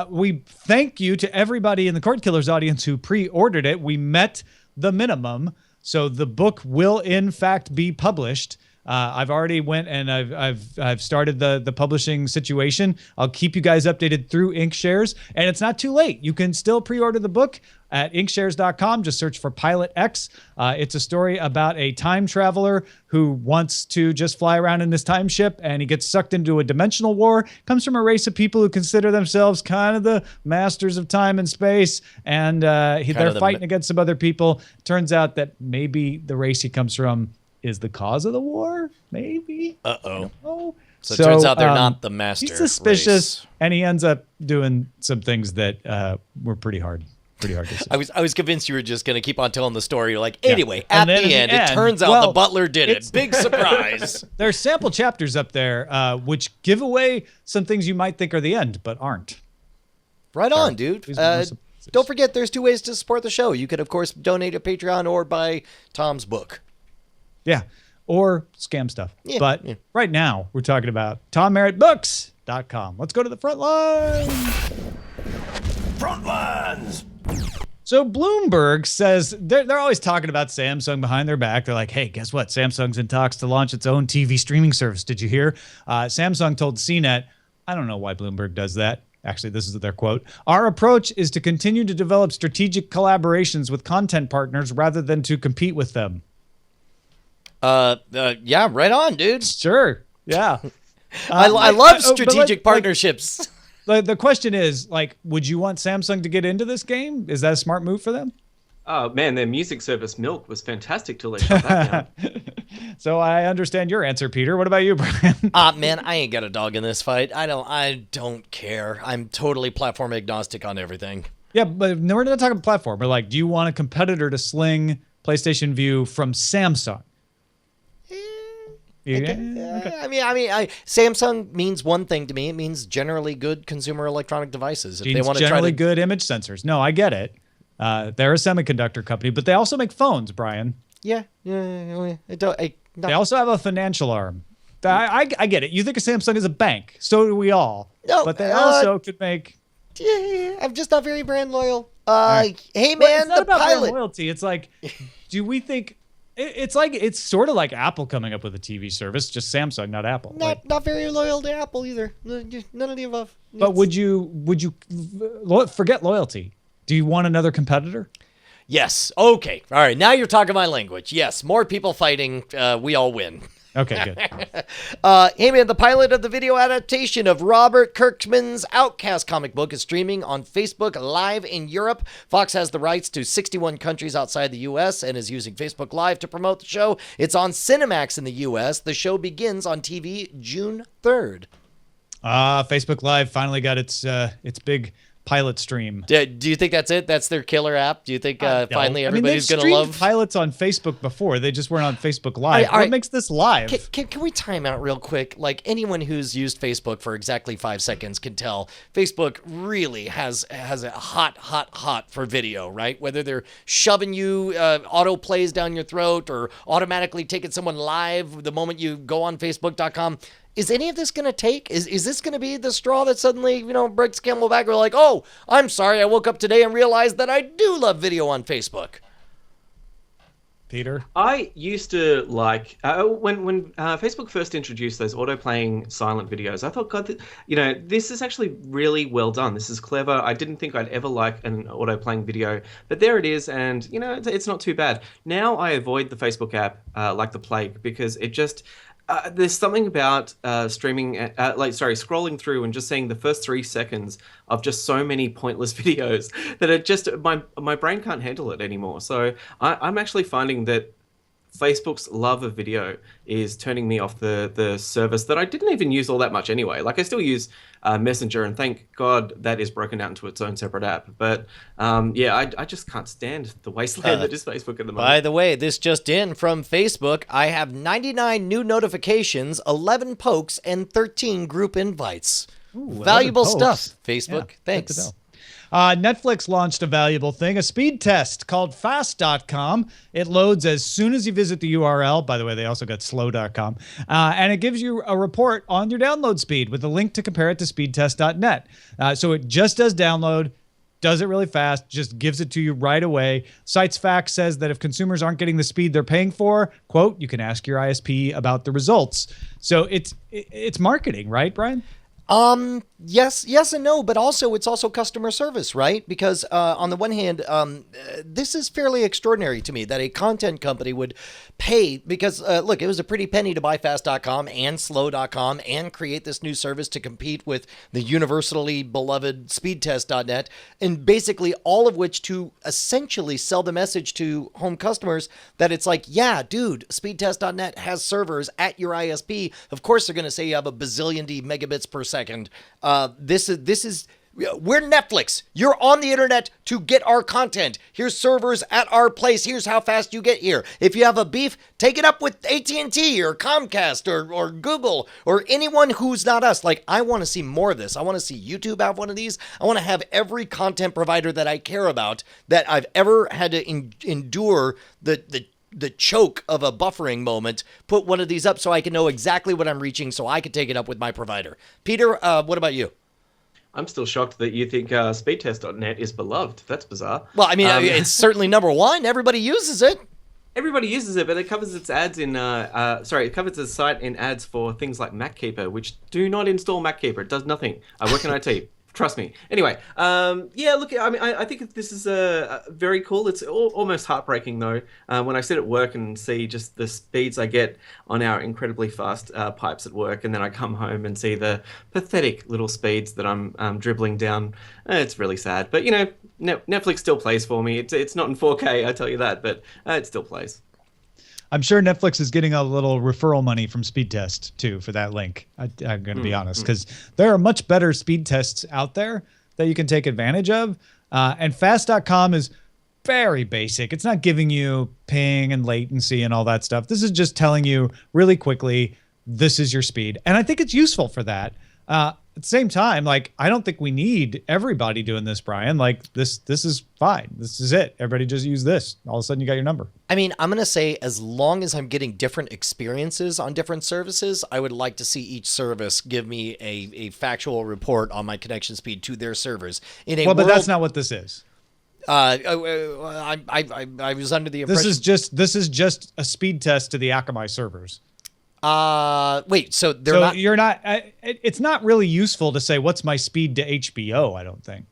We thank you to everybody in the Cordkillers audience who pre-ordered it. We met the minimum, so the book will in fact be published. I've already went and I've started the publishing situation. I'll keep you guys updated through Inkshares, and it's not too late. You can still pre-order the book at inkshares.com. Just search for Pilot X. It's a story about a time traveler who wants to just fly around in this time ship, and he gets sucked into a dimensional war. Comes from a race of people who consider themselves kind of the masters of time and space, and they're fighting against some other people. Turns out that maybe the race he comes from is the cause of the war, maybe. So it turns out they're not the master. He's suspicious, race. And he ends up doing some things that were pretty hard to see. I was convinced you were just going to keep on telling the story. You're like, anyway, at the end, it turns out the butler did it. Big surprise. There's sample chapters up there which give away some things you might think are the end, but aren't. Right on, dude. Don't forget, there's 2 ways to support the show. You could, of course, donate to Patreon or buy Tom's book. Yeah, or scam stuff. Yeah, but right now, we're talking about TomMerrittBooks.com. Let's go to the front lines. Front lines. So Bloomberg says they're always talking about Samsung behind their back. They're like, hey, guess what? Samsung's in talks to launch its own TV streaming service. Did you hear? Samsung told CNET, I don't know why Bloomberg does that. Actually, this is their quote. Our approach is to continue to develop strategic collaborations with content partners rather than to compete with them. Yeah, right on, dude. Sure. Yeah. I love strategic partnerships. The question is, would you want Samsung to get into this game? Is that a smart move for them? Oh, man, their music service Milk was fantastic till they shut that down. So I understand your answer, Peter. What about you, Brian? Man, I ain't got a dog in this fight. I don't care. I'm totally platform agnostic on everything. Yeah, but we're not talking platform. We're like, do you want a competitor to sling PlayStation Vue from Samsung? Okay. I mean, Samsung means one thing to me. It means generally good consumer electronic devices. If they want to generally good image sensors. No, I get it. They're a semiconductor company, but they also make phones, Brian. Yeah. They also have a financial arm. I get it. You think of Samsung as a bank. So do we all. No, but they also could make... Yeah, I'm just not very brand loyal. Right. Hey, But man, it's not the about brand pilot. loyalty. It's like, do we think... It's sort of like Apple coming up with a TV service, just Samsung, not Apple. Not very loyal to Apple either. None of the above. But would you forget loyalty? Do you want another competitor? Yes. Okay. All right. Now you're talking my language. Yes. More people fighting. We all win. Okay, good. Hey, man, the pilot of the video adaptation of Robert Kirkman's Outcast comic book is streaming on Facebook Live in Europe. Fox has the rights to 61 countries outside the U.S. and is using Facebook Live to promote the show. It's on Cinemax in the U.S. The show begins on TV June 3rd. Facebook Live finally got its big pilot stream. Do you think that's it? That's their killer app? Do you think finally everybody's going to love pilots on Facebook before? They just weren't on Facebook Live. All right. What makes this live? Can we time out real quick? Like, anyone who's used Facebook for exactly 5 seconds can tell Facebook really has a hot for video, right? Whether they're shoving you auto plays down your throat or automatically taking someone live the moment you go on Facebook.com. Is any of this going to take? Is this going to be the straw that suddenly, breaks camel back? We're like, oh, I'm sorry, I woke up today and realized that I do love video on Facebook. Peter? I used to like when Facebook first introduced those auto-playing silent videos. I thought, God, this is actually really well done. This is clever. I didn't think I'd ever like an auto-playing video, but there it is, and it's not too bad. Now I avoid the Facebook app like the plague because it just. There's something about scrolling through and just seeing the first 3 seconds of just so many pointless videos that it just my brain can't handle it anymore. So I'm actually finding that Facebook's love of video is turning me off the service that I didn't even use all that much anyway. Like I still use Messenger, and thank God that is broken out into its own separate app. But I just can't stand the wasteland that is Facebook at the moment. By the way, this just in from Facebook. I have 99 new notifications, 11 pokes, and 13 group invites. Ooh, valuable stuff, Facebook. Yeah, Thanks. Netflix launched a valuable thing, a speed test called fast.com. It loads as soon as you visit the URL. By the way, they also got slow.com. And it gives you a report on your download speed with a link to compare it to speedtest.net. So it just does download, does it really fast, just gives it to you right away. Site's Fact says that if consumers aren't getting the speed they're paying for, quote, you can ask your ISP about the results. So it's marketing, right, Brian? Yes and no, but it's also customer service, right? Because on the one hand, this is fairly extraordinary to me that a content company would pay because look, it was a pretty penny to buy fast.com and slow.com and create this new service to compete with the universally beloved speedtest.net, and basically all of which to essentially sell the message to home customers that it's like, yeah, dude, speedtest.net has servers at your ISP. Of course, they're going to say you have a bazillion megabits per second. This is we're Netflix. You're on the internet to get our content. Here's servers at our place. Here's how fast you get here. If you have a beef, take it up with AT&T or Comcast or Google or anyone who's not us. Like, I want to see more of this. I want to see YouTube have one of these. I want to have every content provider that I care about that I've ever had to endure the choke of a buffering moment, put one of these up so I can know exactly what I'm reaching so I can take it up with my provider. Peter, what about you? I'm still shocked that you think speedtest.net is beloved. That's bizarre. Well, I mean, it's certainly number one. Everybody uses it. Everybody uses it, but it covers its ads in it covers its site in ads for things like MacKeeper, which do not install MacKeeper. It does nothing. I work in IT. Trust me. Anyway, look, I mean, I think this is very cool. It's almost heartbreaking, though, when I sit at work and see just the speeds I get on our incredibly fast pipes at work, and then I come home and see the pathetic little speeds that I'm dribbling down. It's really sad. But, Netflix still plays for me. It's not in 4K, I tell you that, but it still plays. I'm sure Netflix is getting a little referral money from Speed Test too for that link. I'm going to be honest, because there are much better speed tests out there that you can take advantage of. And fast.com is very basic. It's not giving you ping and latency and all that stuff. This is just telling you really quickly, this is your speed. And I think it's useful for that. At the same time, like, I don't think we need everybody doing this, Brian. Like, this is fine. This is it. Everybody just use this. All of a sudden, you got your number. I mean, I'm going to say as long as I'm getting different experiences on different services, I would like to see each service give me a factual report on my connection speed to their servers. But that's not what this is. I was under the impression... This is just a speed test to the Akamai servers. Wait, so you're not, it's not really useful to say, what's my speed to HBO, I don't think.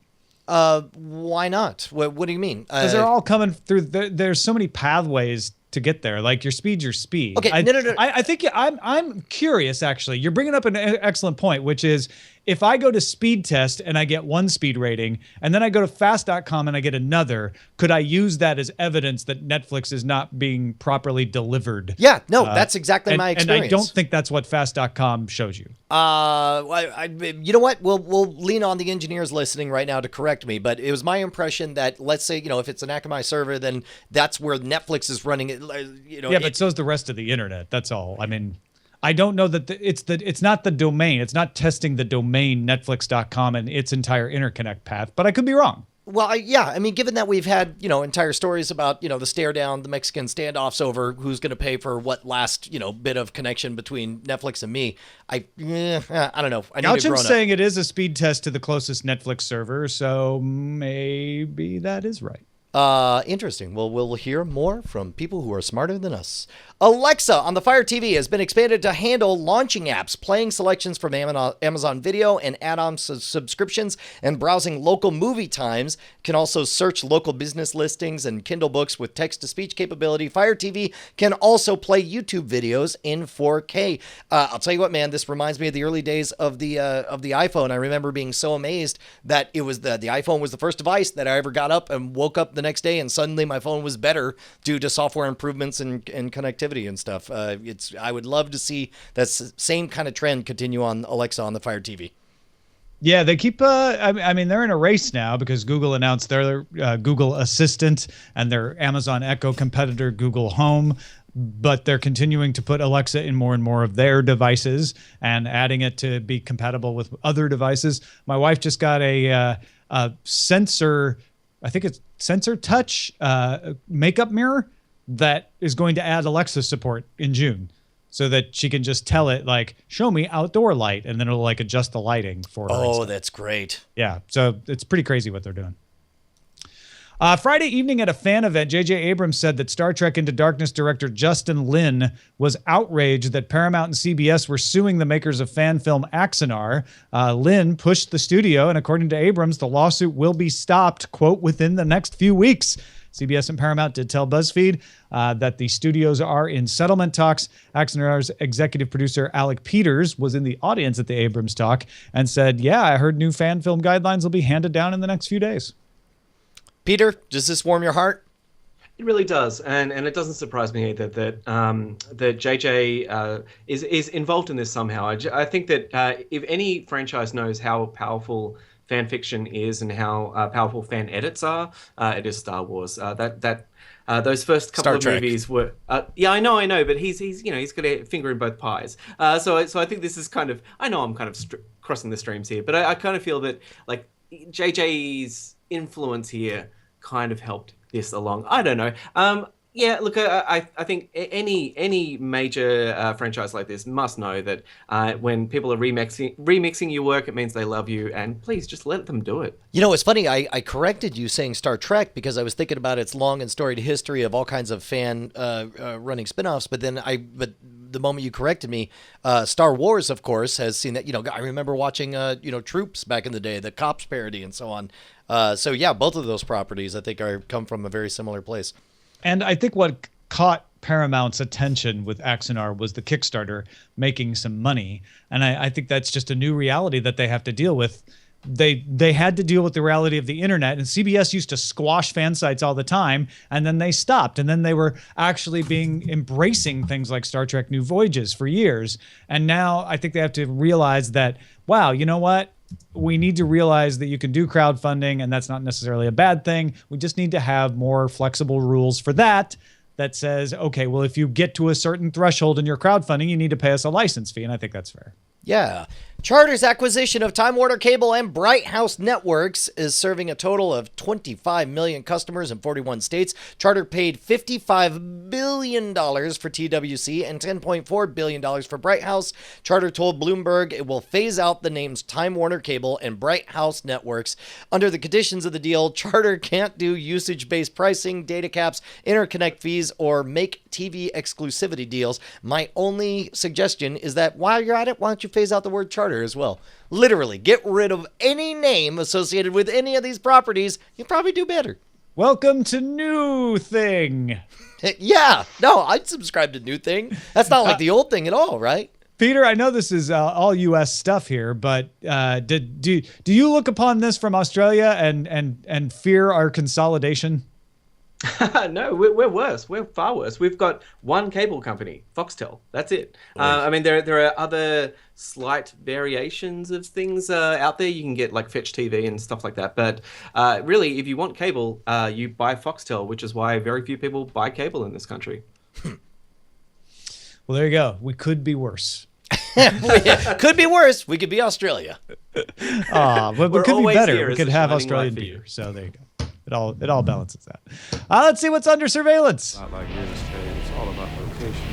Why not? What do you mean? Because they're all coming through, there's so many pathways to get there. Like, your speed's your speed. Okay, no. I think I'm curious, actually. You're bringing up an excellent point, which is, if I go to speed test and I get one speed rating, and then I go to fast.com and I get another, could I use that as evidence that Netflix is not being properly delivered? Yeah, no, that's exactly my experience. And I don't think that's what fast.com shows you. You know what? We'll lean on the engineers listening right now to correct me, but it was my impression that, let's say, if it's an Akamai server, then that's where Netflix is running it. Yeah, but so's the rest of the internet. That's all. I mean, I don't know that it's not the domain. It's not testing the domain Netflix.com and its entire interconnect path, but I could be wrong. Well, I mean, given that we've had, entire stories about, the stare down, the Mexican standoffs over who's going to pay for what last, bit of connection between Netflix and me, I don't know. I need a grown-up. saying it is a speed test to the closest Netflix server, so maybe that is right. Interesting. Well, we'll hear more from people who are smarter than us. Alexa on the Fire TV has been expanded to handle launching apps, playing selections from Amazon Video and add-on subscriptions, and browsing local movie times. Can also search local business listings and Kindle books with text-to-speech capability. Fire TV can also play YouTube videos in 4K. I'll tell you what, man, this reminds me of the early days of the iPhone. I remember being so amazed that it was the iPhone was the first device that I ever got up and woke up the next day and suddenly my phone was better due to software improvements and connectivity and stuff. I would love to see that same kind of trend continue on Alexa on the Fire TV. Yeah, they keep, I mean, they're in a race now because Google announced their Google Assistant and their Amazon Echo competitor, Google Home. But they're continuing to put Alexa in more and more of their devices and adding it to be compatible with other devices. My wife just got a sensor, I think it's sensor touch makeup mirror that is going to add Alexa support in June, so that she can just tell it, like, show me outdoor light, and then it'll like adjust the lighting for her. Oh, that's great. Yeah, so it's pretty crazy what they're doing. Friday evening at a fan event, J.J. Abrams said that Star Trek Into Darkness director Justin Lin was outraged that Paramount and CBS were suing the makers of fan film Axanar. Lin pushed the studio, and according to Abrams, the lawsuit will be stopped, quote, within the next few weeks. CBS and Paramount did tell BuzzFeed that the studios are in settlement talks. Axanar's executive producer Alec Peters was in the audience at the Abrams talk and said, yeah, I heard new fan film guidelines will be handed down in the next few days. Peter, does this warm your heart? It really does, and it doesn't surprise me either that JJ is involved in this somehow. I think that if any franchise knows how powerful fan fiction is and how powerful fan edits are, it is Star Wars. Those first couple of movies were I know, but he's got a finger in both pies. So I think this is kind of, I know I'm kind of crossing the streams here, but I kind of feel that like JJ's influence here kind of helped this along. I don't know. Yeah, look, I think any major franchise like this must know that when people are remixing your work, it means they love you, and please just let them do it. You know, it's funny. I corrected you saying Star Trek because I was thinking about its long and storied history of all kinds of fan running spinoffs. But the moment you corrected me, Star Wars, of course, has seen that. You know, I remember watching Troops back in the day, the Cops parody, and so on. So yeah, both of those properties I think come from a very similar place. And I think what caught Paramount's attention with Axanar was the Kickstarter making some money. And I think that's just a new reality that they have to deal with. They had to deal with the reality of the internet, and CBS used to squash fan sites all the time, and then they stopped. And then they were actually embracing things like Star Trek New Voyages for years. And now I think they have to realize that, wow, you know what? We need to realize that you can do crowdfunding, and that's not necessarily a bad thing. We just need to have more flexible rules for that says, okay, well, if you get to a certain threshold in your crowdfunding, you need to pay us a license fee, and I think that's fair. Yeah. Charter's acquisition of Time Warner Cable and Bright House Networks is serving a total of 25 million customers in 41 states. Charter paid $55 billion for TWC and $10.4 billion for Bright House. Charter told Bloomberg it will phase out the names Time Warner Cable and Bright House Networks. Under the conditions of the deal, Charter can't do usage-based pricing, data caps, interconnect fees, or make TV exclusivity deals. My only suggestion is that while you're at it, why don't you phase out the word Charter as well? Literally, get rid of any name associated with any of these properties. You'd probably do better. Welcome to New Thing. Yeah, no, I'd subscribe to New Thing. That's not like the old thing at all, right? Peter, I know this is all U.S. stuff here, but do you look upon this from Australia and fear our consolidation? No, we're worse. We're far worse. We've got one cable company, Foxtel. That's it. I mean, there are other slight variations of things out there. You can get like Fetch TV and stuff like that. But really, if you want cable, you buy Foxtel, which is why very few people buy cable in this country. Well, there you go. We could be worse. Could be worse. We could be Australia. But we could be better. We could have Australian beer. So there you go. It all balances out. Let's see what's under surveillance. Not like real estate. It's all about location.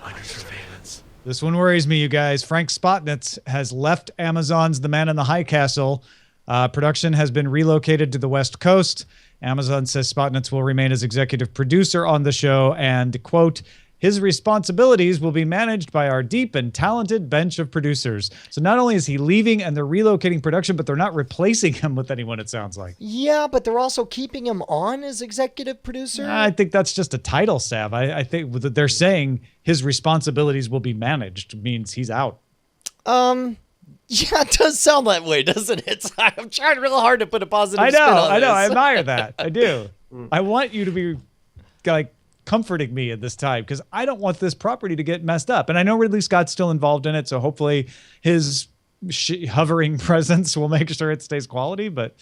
Under surveillance. This one worries me, you guys. Frank Spotnitz has left Amazon's The Man in the High Castle. Production has been relocated to the West Coast. Amazon says Spotnitz will remain as executive producer on the show and, quote, his responsibilities will be managed by our deep and talented bench of producers. So not only is he leaving and they're relocating production, but they're not replacing him with anyone, it sounds like. Yeah, but they're also keeping him on as executive producer? I think that's just a title, Sav. I think that they're saying his responsibilities will be managed means he's out. Yeah, it does sound that way, doesn't it? I'm trying real hard to put a positive spin on I know. this. I admire that. I do. I want you to be like comforting me at this time because I don't want this property to get messed up. And I know Ridley Scott's still involved in it, so hopefully his hovering presence will make sure it stays quality. But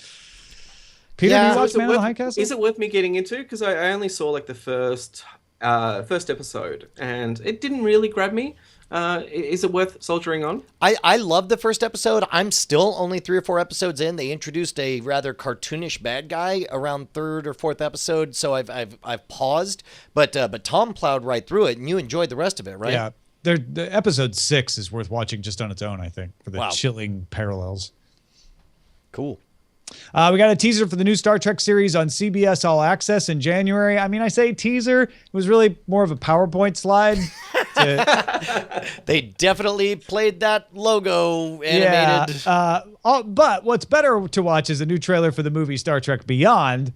Peter, do you watch Man in the High Castle? Is it worth me getting into? Because I only saw like the first episode, and it didn't really grab me. Is it worth soldiering on? I love the first episode. I'm still only 3 or 4 episodes in. They introduced a rather cartoonish bad guy around 3rd or 4th episode, so I've paused. But Tom plowed right through it, and you enjoyed the rest of it, right? Yeah. The episode 6 is worth watching just on its own, I think, for the chilling parallels. Cool. We got a teaser for the new Star Trek series on CBS All Access in January. I mean, I say teaser. It was really more of a PowerPoint slide. They definitely played that logo animated. Yeah. But what's better to watch is a new trailer for the movie Star Trek Beyond,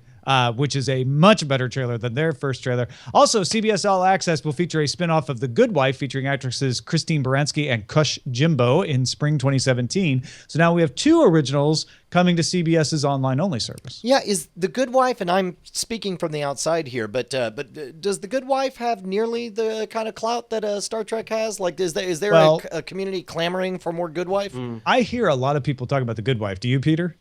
which is a much better trailer than their first trailer. Also, CBS All Access will feature a spinoff of The Good Wife featuring actresses Christine Baranski and Kush Jimbo in spring 2017. So now we have 2 originals coming to CBS's online-only service. Yeah, is The Good Wife, and I'm speaking from the outside here, but does The Good Wife have nearly the kind of clout that Star Trek has? Like, is there a community clamoring for more Good Wife? I hear a lot of people talk about The Good Wife. Do you, Peter?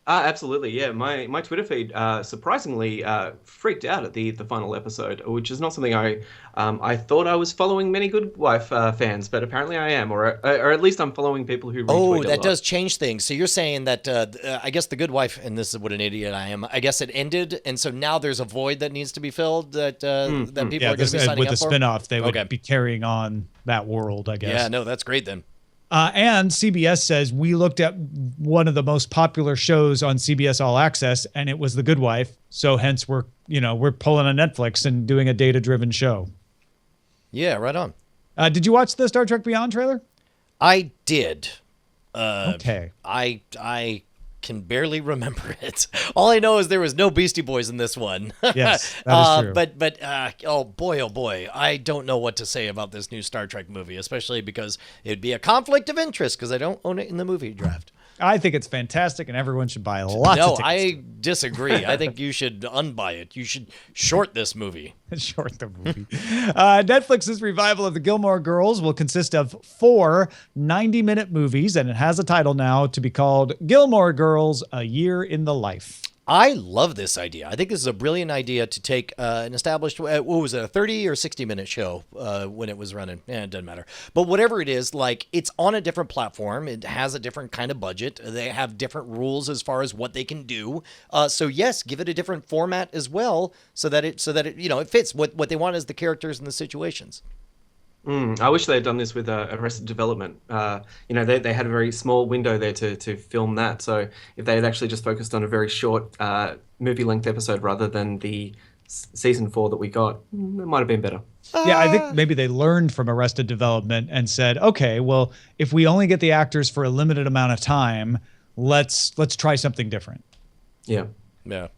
Absolutely, yeah. My Twitter feed surprisingly freaked out at the final episode, which is not something I thought I was following many Good Wife fans, but apparently I am, or at least I'm following people who retweet a lot. That does change things. So you're saying that I guess The Good Wife, and this is what an idiot I am, I guess it ended, and so now there's a void that needs to be filled that people are going to be signing up for? With the spinoff, they would be carrying on that world, I guess. Yeah, no, that's great then. And CBS says we looked at one of the most popular shows on CBS All Access, and it was The Good Wife. So hence we're pulling a Netflix and doing a data-driven show. Yeah, right on. Did you watch the Star Trek Beyond trailer? I did. Okay. I can barely remember it. All I know is there was no Beastie Boys in this one. Yes, that is true. But oh boy, I don't know what to say about this new Star Trek movie, especially because it'd be a conflict of interest because I don't own it in the movie draft. I think it's fantastic, and everyone should buy lots of tickets. No, I disagree. I think you should unbuy it. You should short this movie. Short the movie. Netflix's revival of the Gilmore Girls will consist of 4 90-minute movies, and it has a title now to be called Gilmore Girls: A Year in the Life. I love this idea. I think this is a brilliant idea to take an established, what was it, a 30 or 60-minute show when it was running? It doesn't matter. But whatever it is, like, it's on a different platform. It has a different kind of budget. They have different rules as far as what they can do. So yes, give it a different format as well, so that it it fits. What they want is the characters and the situations. I wish they had done this with Arrested Development. They had a very small window there to film that. So if they had actually just focused on a very short movie-length episode rather than the season 4 that we got, it might have been better. Yeah, I think maybe they learned from Arrested Development and said, okay, well, if we only get the actors for a limited amount of time, let's try something different. Yeah. Yeah.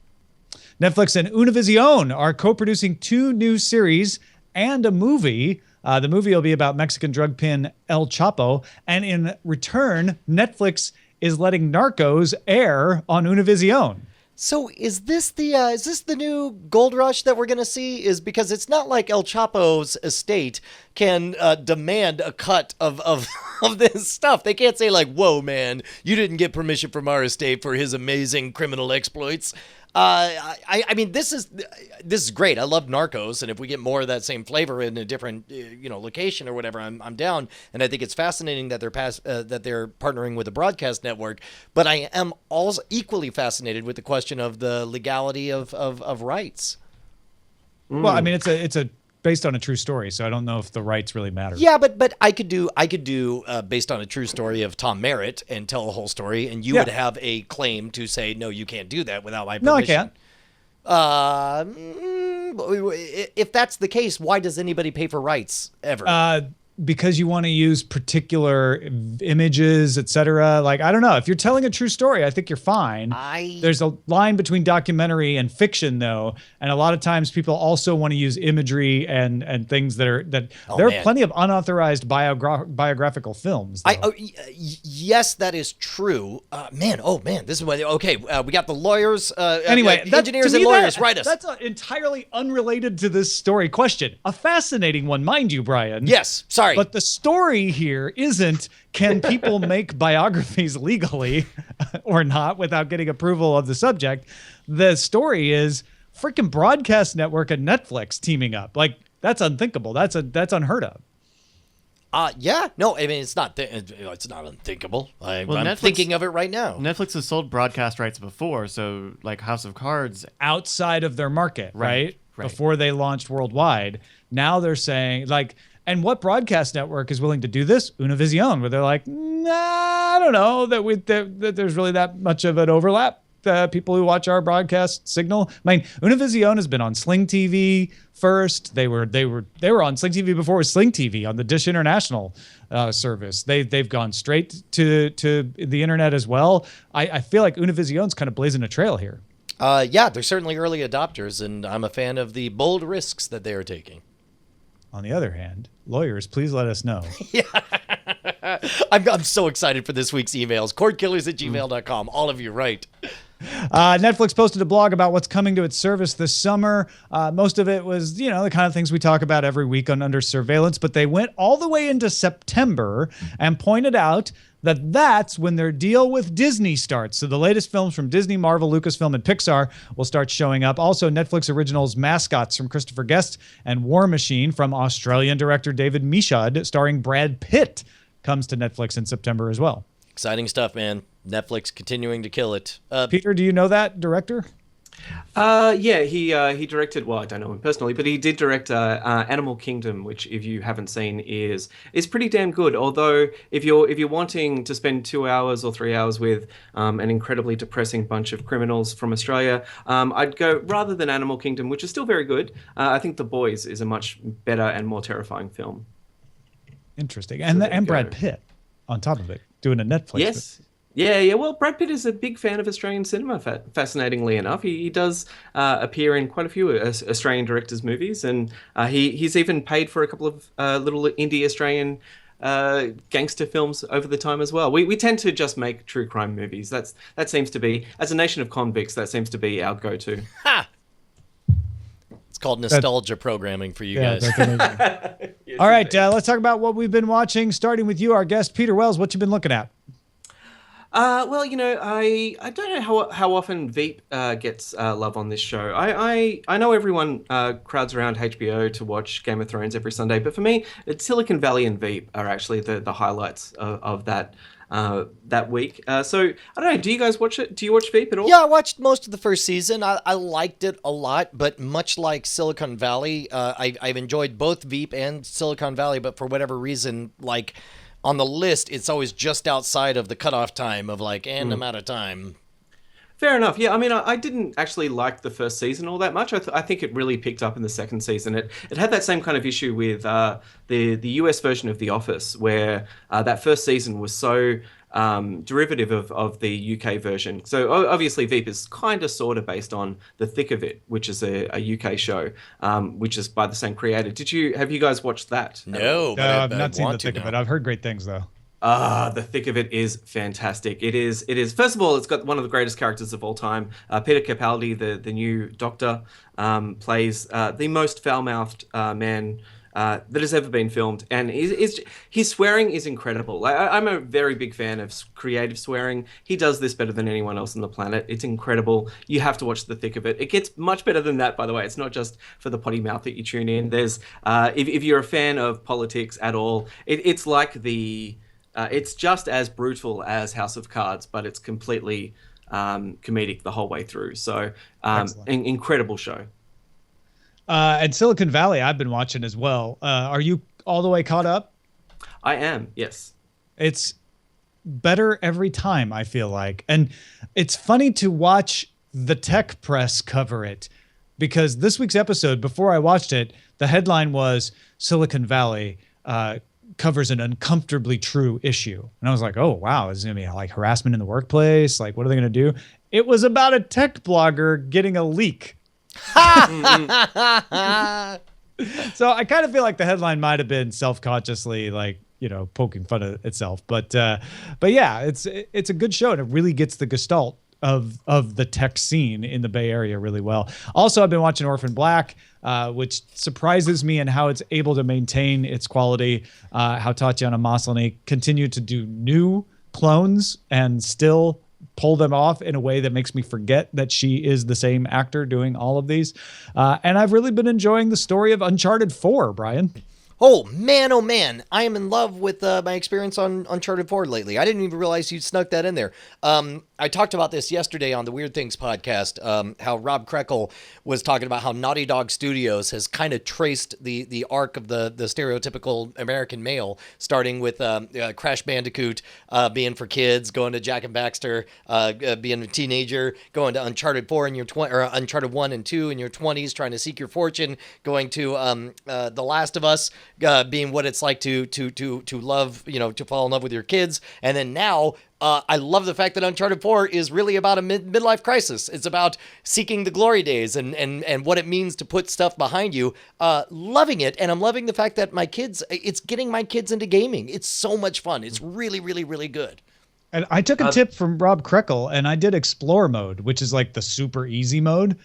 Netflix and Univision are co-producing 2 new series and a movie. The movie will be about Mexican drug pin El Chapo, and in return, Netflix is letting Narcos air on Univision. So is this the new gold rush that we're going to see? Is because it's not like El Chapo's estate can demand a cut of this stuff. They can't say like, "Whoa, man, you didn't get permission from our estate for his amazing criminal exploits." I mean, this is great. I love Narcos, and if we get more of that same flavor in a different location or whatever, I'm down. And I think it's fascinating that they're partnering with a broadcast network. But I am also equally fascinated with the question of the legality of rights. Well, I mean, it's a based on a true story, so I don't know if the rights really matter. Yeah, but I could do based on a true story of Tom Merritt and tell a whole story, and you would have a claim to say, no, you can't do that without my permission. No, I can't. If that's the case, why does anybody pay for rights ever? Because you want to use particular images, etc. Like, I don't know. If you're telling a true story, I think you're fine. There's a line between documentary and fiction, though, and a lot of times people also want to use imagery and things there are plenty of unauthorized biographical films. Yes, that is true. This is what. Okay, we got the lawyers. Anyway, engineers and lawyers. Write us. That's entirely unrelated to this story question. A fascinating one, mind you, Brian. Yes. Sorry. But the story here isn't, can people make biographies legally or not without getting approval of the subject? The story is freaking broadcast network and Netflix teaming up. Like, that's unthinkable. That's unheard of. Yeah. No, I mean, it's not unthinkable. I'm thinking of it right now. Netflix has sold broadcast rights before, so like House of Cards. Outside of their market, right? Right. Before they launched worldwide. Now they're saying, like, and what broadcast network is willing to do this? Univision, where they're like, nah, I don't know that there's really that much of an overlap. People who watch our broadcast signal. I mean, Univision has been on Sling TV first. They were on Sling TV before it was Sling TV on the Dish International service. They've gone straight to the internet as well. I feel like Univision's kind of blazing a trail here. Yeah, they're certainly early adopters, and I'm a fan of the bold risks that they are taking. On the other hand, lawyers, please let us know. Yeah. I'm so excited for this week's emails. Cordkillers@gmail.com. All of you, right. Netflix posted a blog about what's coming to its service this summer. Most of it was, the kind of things we talk about every week on Under Surveillance, but they went all the way into September and pointed out that's when their deal with Disney starts. So the latest films from Disney, Marvel, Lucasfilm, and Pixar will start showing up. Also, Netflix originals Mascots from Christopher Guest and War Machine from Australian director David Michaud, starring Brad Pitt, comes to Netflix in September as well. Exciting stuff, man. Netflix continuing to kill it. Peter, do you know that director? Yeah, he directed, well, I don't know him personally, but he did direct Animal Kingdom, which, if you haven't seen, is pretty damn good. Although if you're wanting to spend 2 hours or 3 hours with an incredibly depressing bunch of criminals from Australia, I'd go, rather than Animal Kingdom, which is still very good, I think The Boys is a much better and more terrifying film. Interesting. And Brad Pitt on top of it, doing a Netflix. Yes. Yeah. Well, Brad Pitt is a big fan of Australian cinema, fascinatingly enough. He does appear in quite a few Australian directors' movies, and he's even paid for a couple of little indie Australian gangster films over the time as well. We tend to just make true crime movies. That seems to be, as a nation of convicts, that seems to be our go-to. Ha! It's called nostalgia programming for you guys. Yes, all right, let's talk about what we've been watching, starting with you, our guest, Peter Wells. What you been looking at? Well, I don't know how often Veep gets love on this show. I know everyone crowds around HBO to watch Game of Thrones every Sunday, but for me, it's Silicon Valley and Veep are actually the highlights of that week. So I don't know. Do you guys watch it? Do you watch Veep at all? Yeah, I watched most of the first season. I liked it a lot, but much like Silicon Valley, I've enjoyed both Veep and Silicon Valley, but for whatever reason, like on the list, it's always just outside of the cutoff time of like, and I'm out of time. Fair enough. Yeah, I mean, I didn't actually like the first season all that much. I think it really picked up in the second season. It had that same kind of issue with the US version of The Office, where that first season was so derivative of the UK version. So obviously Veep is kind of sort of based on The Thick of It, which is a UK show, which is by the same creator. Have you guys watched that? No, but I've not seen The Thick of It. I've heard great things though. The Thick of It is fantastic. It is. First of all, it's got one of the greatest characters of all time. Peter Capaldi, the new Doctor, plays the most foul-mouthed man that has ever been filmed, and his swearing is incredible. I'm a very big fan of creative swearing. He does this better than anyone else on the planet. It's incredible. You have to watch The Thick of It. It gets much better than that, by the way. It's not just for the potty mouth that you tune in. There's if you're a fan of politics at all, it's like it's just as brutal as House of Cards, but it's completely comedic the whole way through. So incredible show. And Silicon Valley, I've been watching as well. Are you all the way caught up? I am, yes. It's better every time, I feel like. And it's funny to watch the tech press cover it, because this week's episode, before I watched it, the headline was Silicon Valley covers an uncomfortably true issue. And I was like, oh, wow, is it going to be like harassment in the workplace? Like, what are they going to do? It was about a tech blogger getting a leak. So I kind of feel like the headline might have been self-consciously like, poking fun at itself. But yeah, it's a good show, and it really gets the gestalt of the tech scene in the Bay Area really well. Also, I've been watching Orphan Black, which surprises me in how it's able to maintain its quality, how Tatiana Maslany continued to do new clones and still pull them off in a way that makes me forget that she is the same actor doing all of these. And I've really been enjoying the story of Uncharted 4, Brian. Oh man, I am in love with my experience on Uncharted 4 lately. I didn't even realize you snuck that in there. I talked about this yesterday on the Weird Things podcast, how Rob Krekel was talking about how Naughty Dog Studios has kind of traced the arc of the stereotypical American male, starting with Crash Bandicoot being for kids, going to Jack and Baxter being a teenager, going to Uncharted 4 in your or Uncharted 1 and 2 in your 20s, trying to seek your fortune, going to The Last of Us, being what it's like to love, to fall in love with your kids. And then now, I love the fact that Uncharted 4 is really about a midlife crisis. It's about seeking the glory days and what it means to put stuff behind you. Loving it. And I'm loving the fact that it's getting my kids into gaming. It's so much fun. It's really, really, really good. And I took a tip from Rob Krekel, and I did Explore mode, which is like the super easy mode,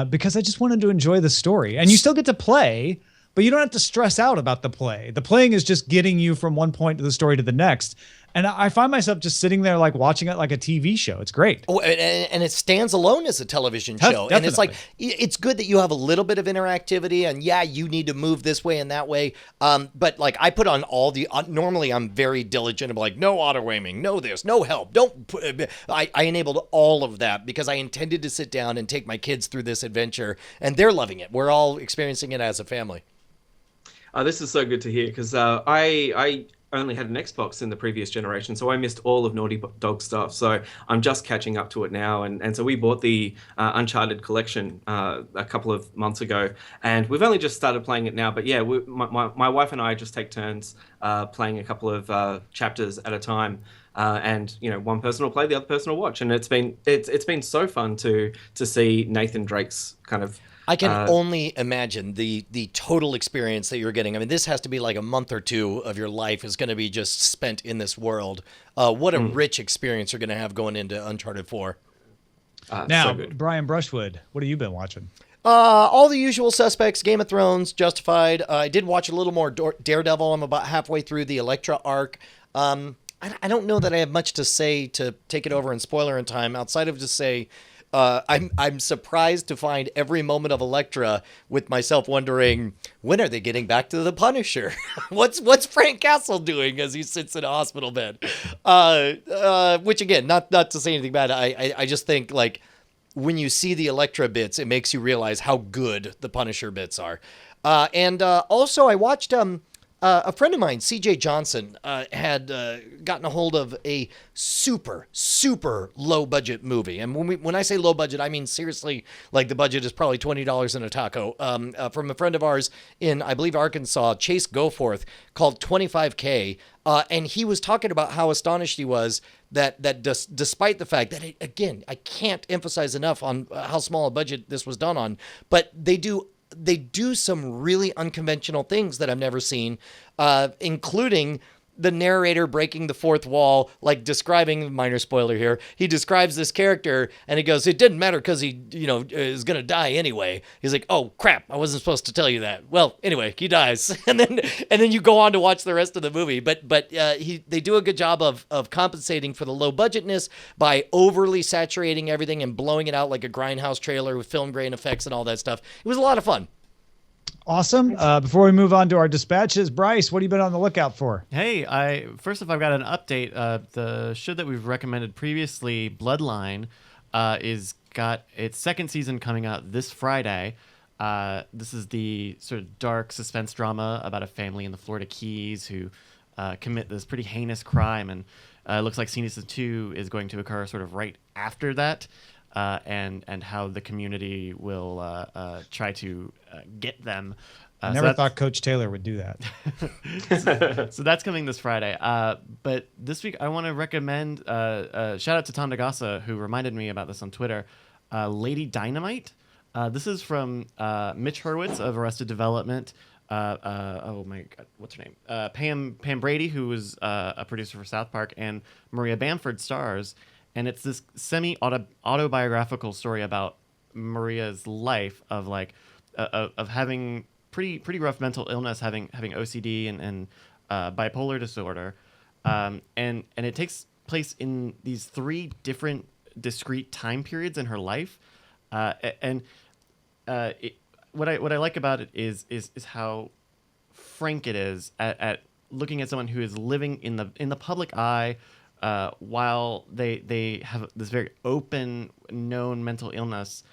because I just wanted to enjoy the story. And you still get to play, but you don't have to stress out about the play. The playing is just getting you from one point of the story to the next. And I find myself just sitting there like watching it like a TV show. It's great. Oh, and it stands alone as a television show. Definitely. And it's like, it's good that you have a little bit of interactivity, and yeah, you need to move this way and that way. But like I put on all the, normally I'm very diligent. I'm like, no auto aiming, no this, no help. Don't put, I enabled all of that because I intended to sit down and take my kids through this adventure, and they're loving it. We're all experiencing it as a family. This is so good to hear, because I only had an Xbox in the previous generation, so I missed all of Naughty Dog stuff. So I'm just catching up to it now, and so we bought the Uncharted collection a couple of months ago, and we've only just started playing it now. But yeah, my wife and I just take turns playing a couple of chapters at a time. And one person will play, the other person will watch, and it's been so fun to see Nathan Drake's kind of. I can only imagine the total experience that you're getting. I mean, this has to be like a month or two of your life is going to be just spent in this world. What a rich experience you're going to have going into Uncharted 4. Now, so Brian Brushwood, what have you been watching? All the usual suspects, Game of Thrones, Justified. I did watch a little more Daredevil. I'm about halfway through the Elektra arc. I I don't know that I have much to say to take it over in spoiler in time, outside of just say I'm surprised to find every moment of Elektra with myself wondering, when are they getting back to the Punisher? What's Frank Castle doing as he sits in a hospital bed? Which again, not to say anything bad. I just think like when you see the Elektra bits, it makes you realize how good the Punisher bits are. And also I watched a friend of mine, CJ Johnson, had gotten a hold of a super, super low budget movie. And when I say low budget, I mean seriously, like the budget is probably $20 in a taco. From a friend of ours in, I believe, Arkansas, Chase Goforth, called 25K. And he was talking about how astonished he was that despite the fact that, again, I can't emphasize enough on how small a budget this was done on, but they do some really unconventional things that I've never seen, including the narrator breaking the fourth wall, like describing, minor spoiler here, he describes this character and he goes, it didn't matter because he, is going to die anyway. He's like, oh crap, I wasn't supposed to tell you that. Well, anyway, he dies. and then you go on to watch the rest of the movie. But they do a good job of compensating for the low budgetness by overly saturating everything and blowing it out like a Grindhouse trailer with film grain effects and all that stuff. It was a lot of fun. Awesome. Before we move on to our dispatches, Bryce, what have you been on the lookout for? Hey, first off, I've got an update. The show that we've recommended previously, Bloodline, is got its second season coming out this Friday. This is the sort of dark suspense drama about a family in the Florida Keys who commit this pretty heinous crime, and it looks like season 2 is going to occur sort of right after that. And how the community will try to get them. I never thought Coach Taylor would do that. So that's coming this Friday. But this week I want to recommend, shout out to Tom DeGassa, who reminded me about this on Twitter, Lady Dynamite. This is from Mitch Hurwitz of Arrested Development. Oh my God, what's her name? Pam Brady, who was a producer for South Park, and Maria Bamford stars. And it's this semi-autobiographical story about Maria's life of of having pretty rough mental illness, having OCD and bipolar disorder, and it takes place in these 3 different discrete time periods in her life, what I like about it is how frank it is at looking at someone who is living in the public eye. While they have this very open, known mental illness,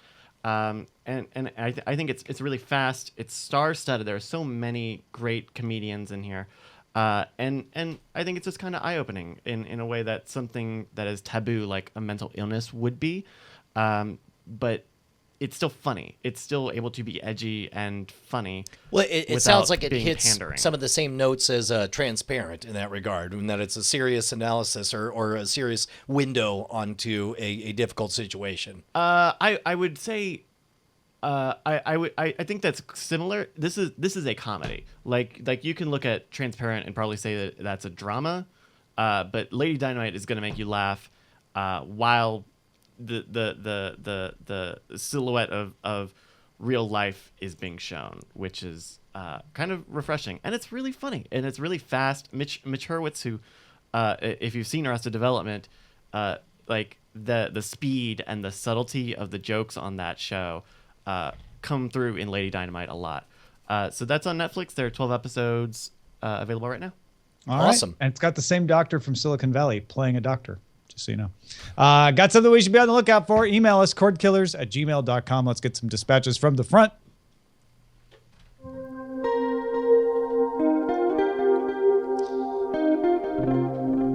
and I think it's really fast. It's star-studded. There are so many great comedians in here, and I think it's just kind of eye-opening in a way that something that is taboo, like a mental illness, would be, but it's still funny. It's still able to be edgy and funny. Well, it sounds like it hits pandering. some of the same notes as Transparent in that regard, in that it's a serious analysis or a serious window onto a difficult situation. I would say, I think that's similar. This is a comedy. Like you can look at Transparent and probably say that that's a drama, but Lady Dynamite is going to make you laugh, while the silhouette of real life is being shown, which is kind of refreshing, and it's really funny and it's really fast. Mitch Hurwitz, who if you've seen Arrested Development, like the speed and the subtlety of the jokes on that show come through in Lady Dynamite a lot. So that's on Netflix. There are 12 episodes available right now. Awesome. Right. And it's got the same doctor from Silicon Valley playing a doctor. Just so you know. Got something we should be on the lookout for? Email us, cordkillers@gmail.com. Let's get some dispatches from the front.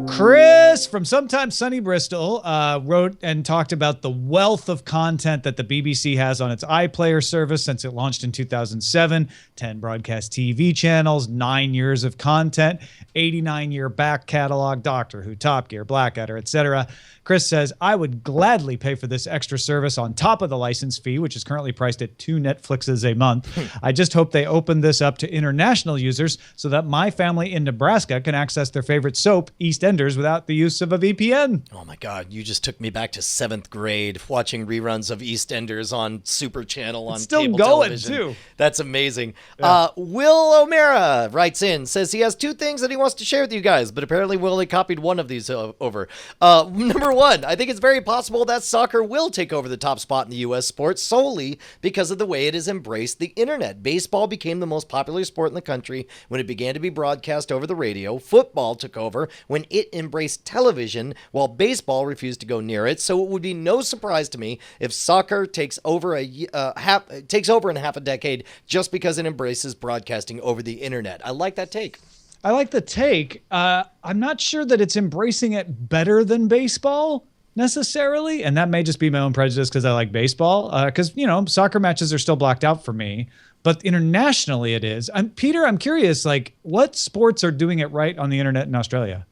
Chris from Sometimes Sunny Bristol wrote and talked about the wealth of content that the BBC has on its iPlayer service since it launched in 2007. 10 broadcast TV channels, 9 years of content, 89-year back catalog, Doctor Who, Top Gear, Blackadder, etc. Chris says, I would gladly pay for this extra service on top of the license fee, which is currently priced at 2 Netflixes a month. I just hope they open this up to international users so that my family in Nebraska can access their favorite soap, EastEnders, EastEnders without the use of a VPN. Oh my God, you just took me back to 7th grade watching reruns of EastEnders on Super Channel on still cable going, television. too. That's amazing. Will O'Mara writes in, says he has 2 things that he wants to share with you guys, but apparently Will only copied one of these over. Number 1, I think it's very possible that soccer will take over the top spot in the U.S. sports solely because of the way it has embraced the internet. Baseball became the most popular sport in the country when it began to be broadcast over the radio. Football took over when it embraced television, while baseball refused to go near it. So it would be no surprise to me if soccer takes over in half a decade just because it embraces broadcasting over the internet. I like that take. I like the take. I'm not sure that it's embracing it better than baseball necessarily, and that may just be my own prejudice because I like baseball. Because soccer matches are still blacked out for me, but internationally it is. Peter, I'm curious, like, what sports are doing it right on the internet in Australia?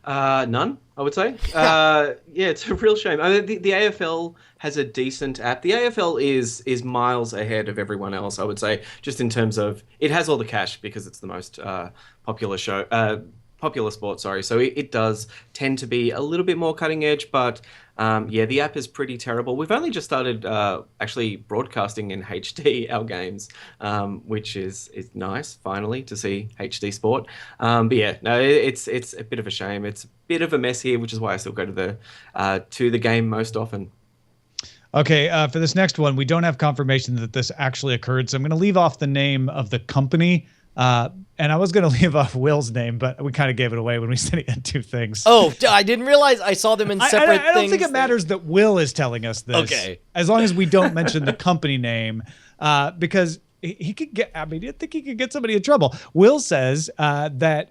None, I would say. Yeah, it's a real shame. I mean, the AFL has a decent app. The AFL is miles ahead of everyone else, I would say, just in terms of it has all the cash because it's the most popular sport. Sorry, so it does tend to be a little bit more cutting edge, but the app is pretty terrible. We've only just started actually broadcasting in HD our games, which is nice finally to see HD sport. But yeah, no, it's a bit of a shame. It's a bit of a mess here, which is why I still go to the game most often. Okay, for this next one, we don't have confirmation that this actually occurred, so I'm going to leave off the name of the company. And I was going to leave off Will's name, but we kind of gave it away when we said he had 2 things. Oh, I didn't realize I saw them in separate things. I don't think it matters that Will is telling us this. Okay. As long as we don't mention the company name, because he could get, I think he could get somebody in trouble. Will says that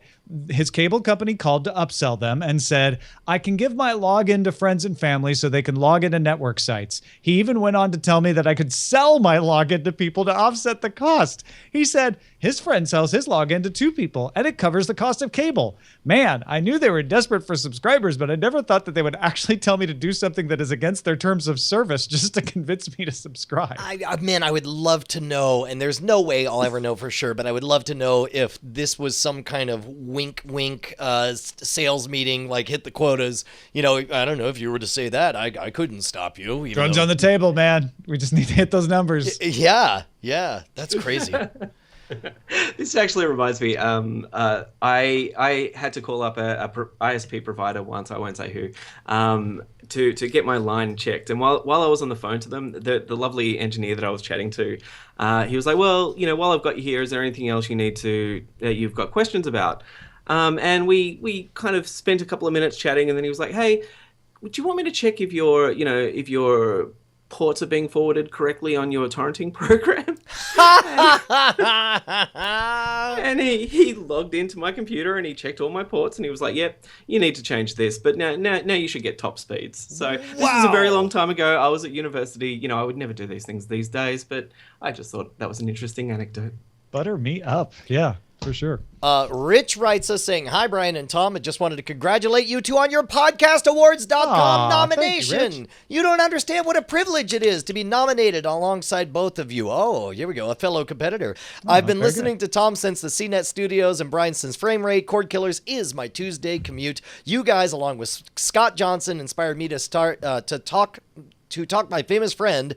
his cable company called to upsell them and said, I can give my login to friends and family so they can log into network sites. He even went on to tell me that I could sell my login to people to offset the cost. He said his friend sells his login to 2 people and it covers the cost of cable. Man, I knew they were desperate for subscribers, but I never thought that they would actually tell me to do something that is against their terms of service just to convince me to subscribe. I would love to know, and there's no way I'll ever know for sure, but I would love to know if this was some kind of wink sales meeting, like hit the quotas. I don't know if you were to say that, I couldn't stop you. Drugs on the table, man. We just need to hit those numbers. Yeah, that's crazy. This actually reminds me. I had to call up a ISP provider once. I won't say who. To get my line checked, and while I was on the phone to them, the lovely engineer that I was chatting to, he was like, "Well, while I've got you here, is there anything else you've got questions about?" And we kind of spent a couple of minutes chatting, and then he was like, "Hey, would you want me to check if your ports are being forwarded correctly on your torrenting program?" And he logged into my computer and he checked all my ports and he was like, "Yep, you need to change this, but now you should get top speeds." So this was a very long time ago. I was at university. I would never do these things these days, but I just thought that was an interesting anecdote. Butter me up. Yeah, for sure. Rich writes us saying, "Hi, Brian and Tom. I just wanted to congratulate you 2 on your podcastawards.com nomination. You don't understand what a privilege it is to be nominated alongside both of you." Oh, here we go. A fellow competitor. I've been listening to Tom since the CNET Studios and Brian since Frame Rate. Cordkillers is my Tuesday commute. You guys, along with Scott Johnson, inspired me to start to talk my famous friend,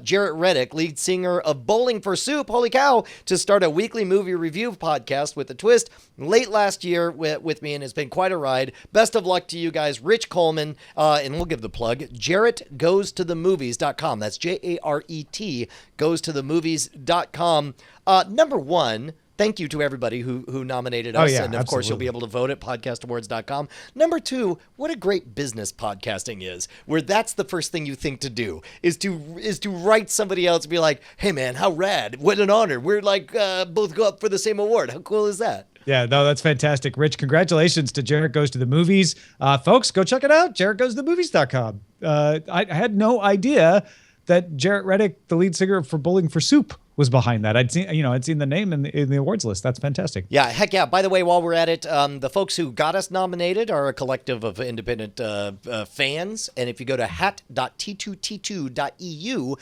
Jarrett Reddick, lead singer of Bowling for Soup, holy cow, to start a weekly movie review podcast with a twist late last year with me, and it's been quite a ride. Best of luck to you guys. Rich Coleman, and we'll give the plug, JarrettGoesToTheMovies.com. That's JARET, goesToTheMovies.com. Number 1, thank you to everybody who nominated us. And of course, you'll be able to vote at podcastawards.com. Number 2, what a great business podcasting is, where that's the first thing you think to do is to write somebody else and be like, "Hey man, how rad. What an honor. We're like both go up for the same award." How cool is that? Yeah, no, that's fantastic. Rich, congratulations to Jarrett Goes to the Movies. Folks, go check it out. JarrettGoesToTheMovies.com. I had no idea that Jarrett Reddick, the lead singer for Bowling for Soup, was behind that. I'd seen the name in the awards list. That's fantastic. Yeah, heck yeah. By the way, while we're at it, the folks who got us nominated are a collective of independent fans. And if you go to hat.t2t2.eu,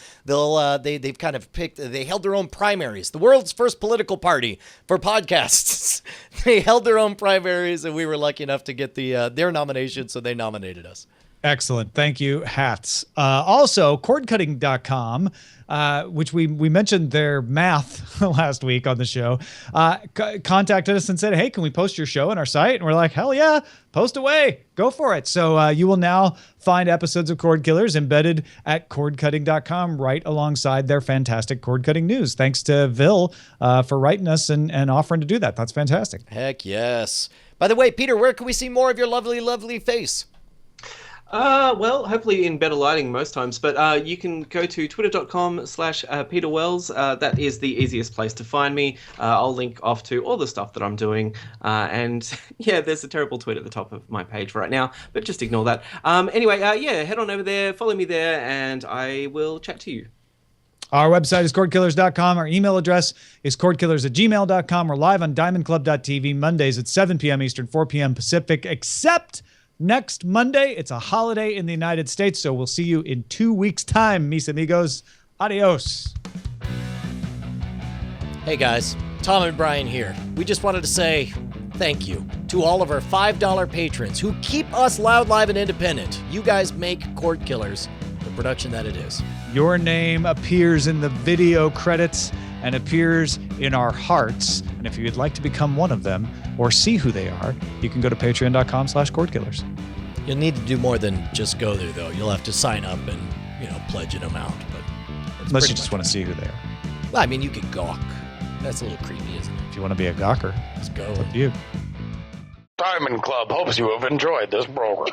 they've kind of they held their own primaries. The world's first political party for podcasts. They held their own primaries, and we were lucky enough to get their nomination, so they nominated us. Excellent. Thank you, Hats. Also, cordcutting.com, which we mentioned their math last week on the show, contacted us and said, hey, can we post your show on our site? And we're like, hell yeah, post away. Go for it. So you will now find episodes of Cordkillers embedded at cordcutting.com right alongside their fantastic cord cutting news. Thanks to Vil for writing us and offering to do that. That's fantastic. Heck yes. By the way, Peter, where can we see more of your lovely, lovely face? Well, hopefully in better lighting most times, but you can go to twitter.com/Peter Wells. That is the easiest place to find me. I'll link off to all the stuff that I'm doing. And yeah, there's a terrible tweet at the top of my page right now, but just ignore that. Anyway, yeah, head on over there, follow me there, and I will chat to you. Our website is cordkillers.com. Our email address is cordkillers@gmail.com. We're live on diamondclub.tv Mondays at 7 p.m. Eastern, 4 p.m. Pacific, except next Monday. It's a holiday in the United States, so we'll see you in 2 weeks' time, mis amigos. Adios. Hey guys, Tom and Brian here. We just wanted to say thank you to all of our $5 patrons who keep us loud, live, and independent. You guys make Cordkillers the production that it is. Your name appears in the video credits and appears in our hearts. And if you'd like to become one of them or see who they are, you can go to patreon.com/cordkillers. You'll need to do more than just go there, though. You'll have to sign up and, pledge an amount. But unless you just want to see who they are. Well, I mean, you could gawk. That's a little creepy, isn't it? If you want to be a gawker, let's go. It's up to you. Diamond Club hopes you have enjoyed this program.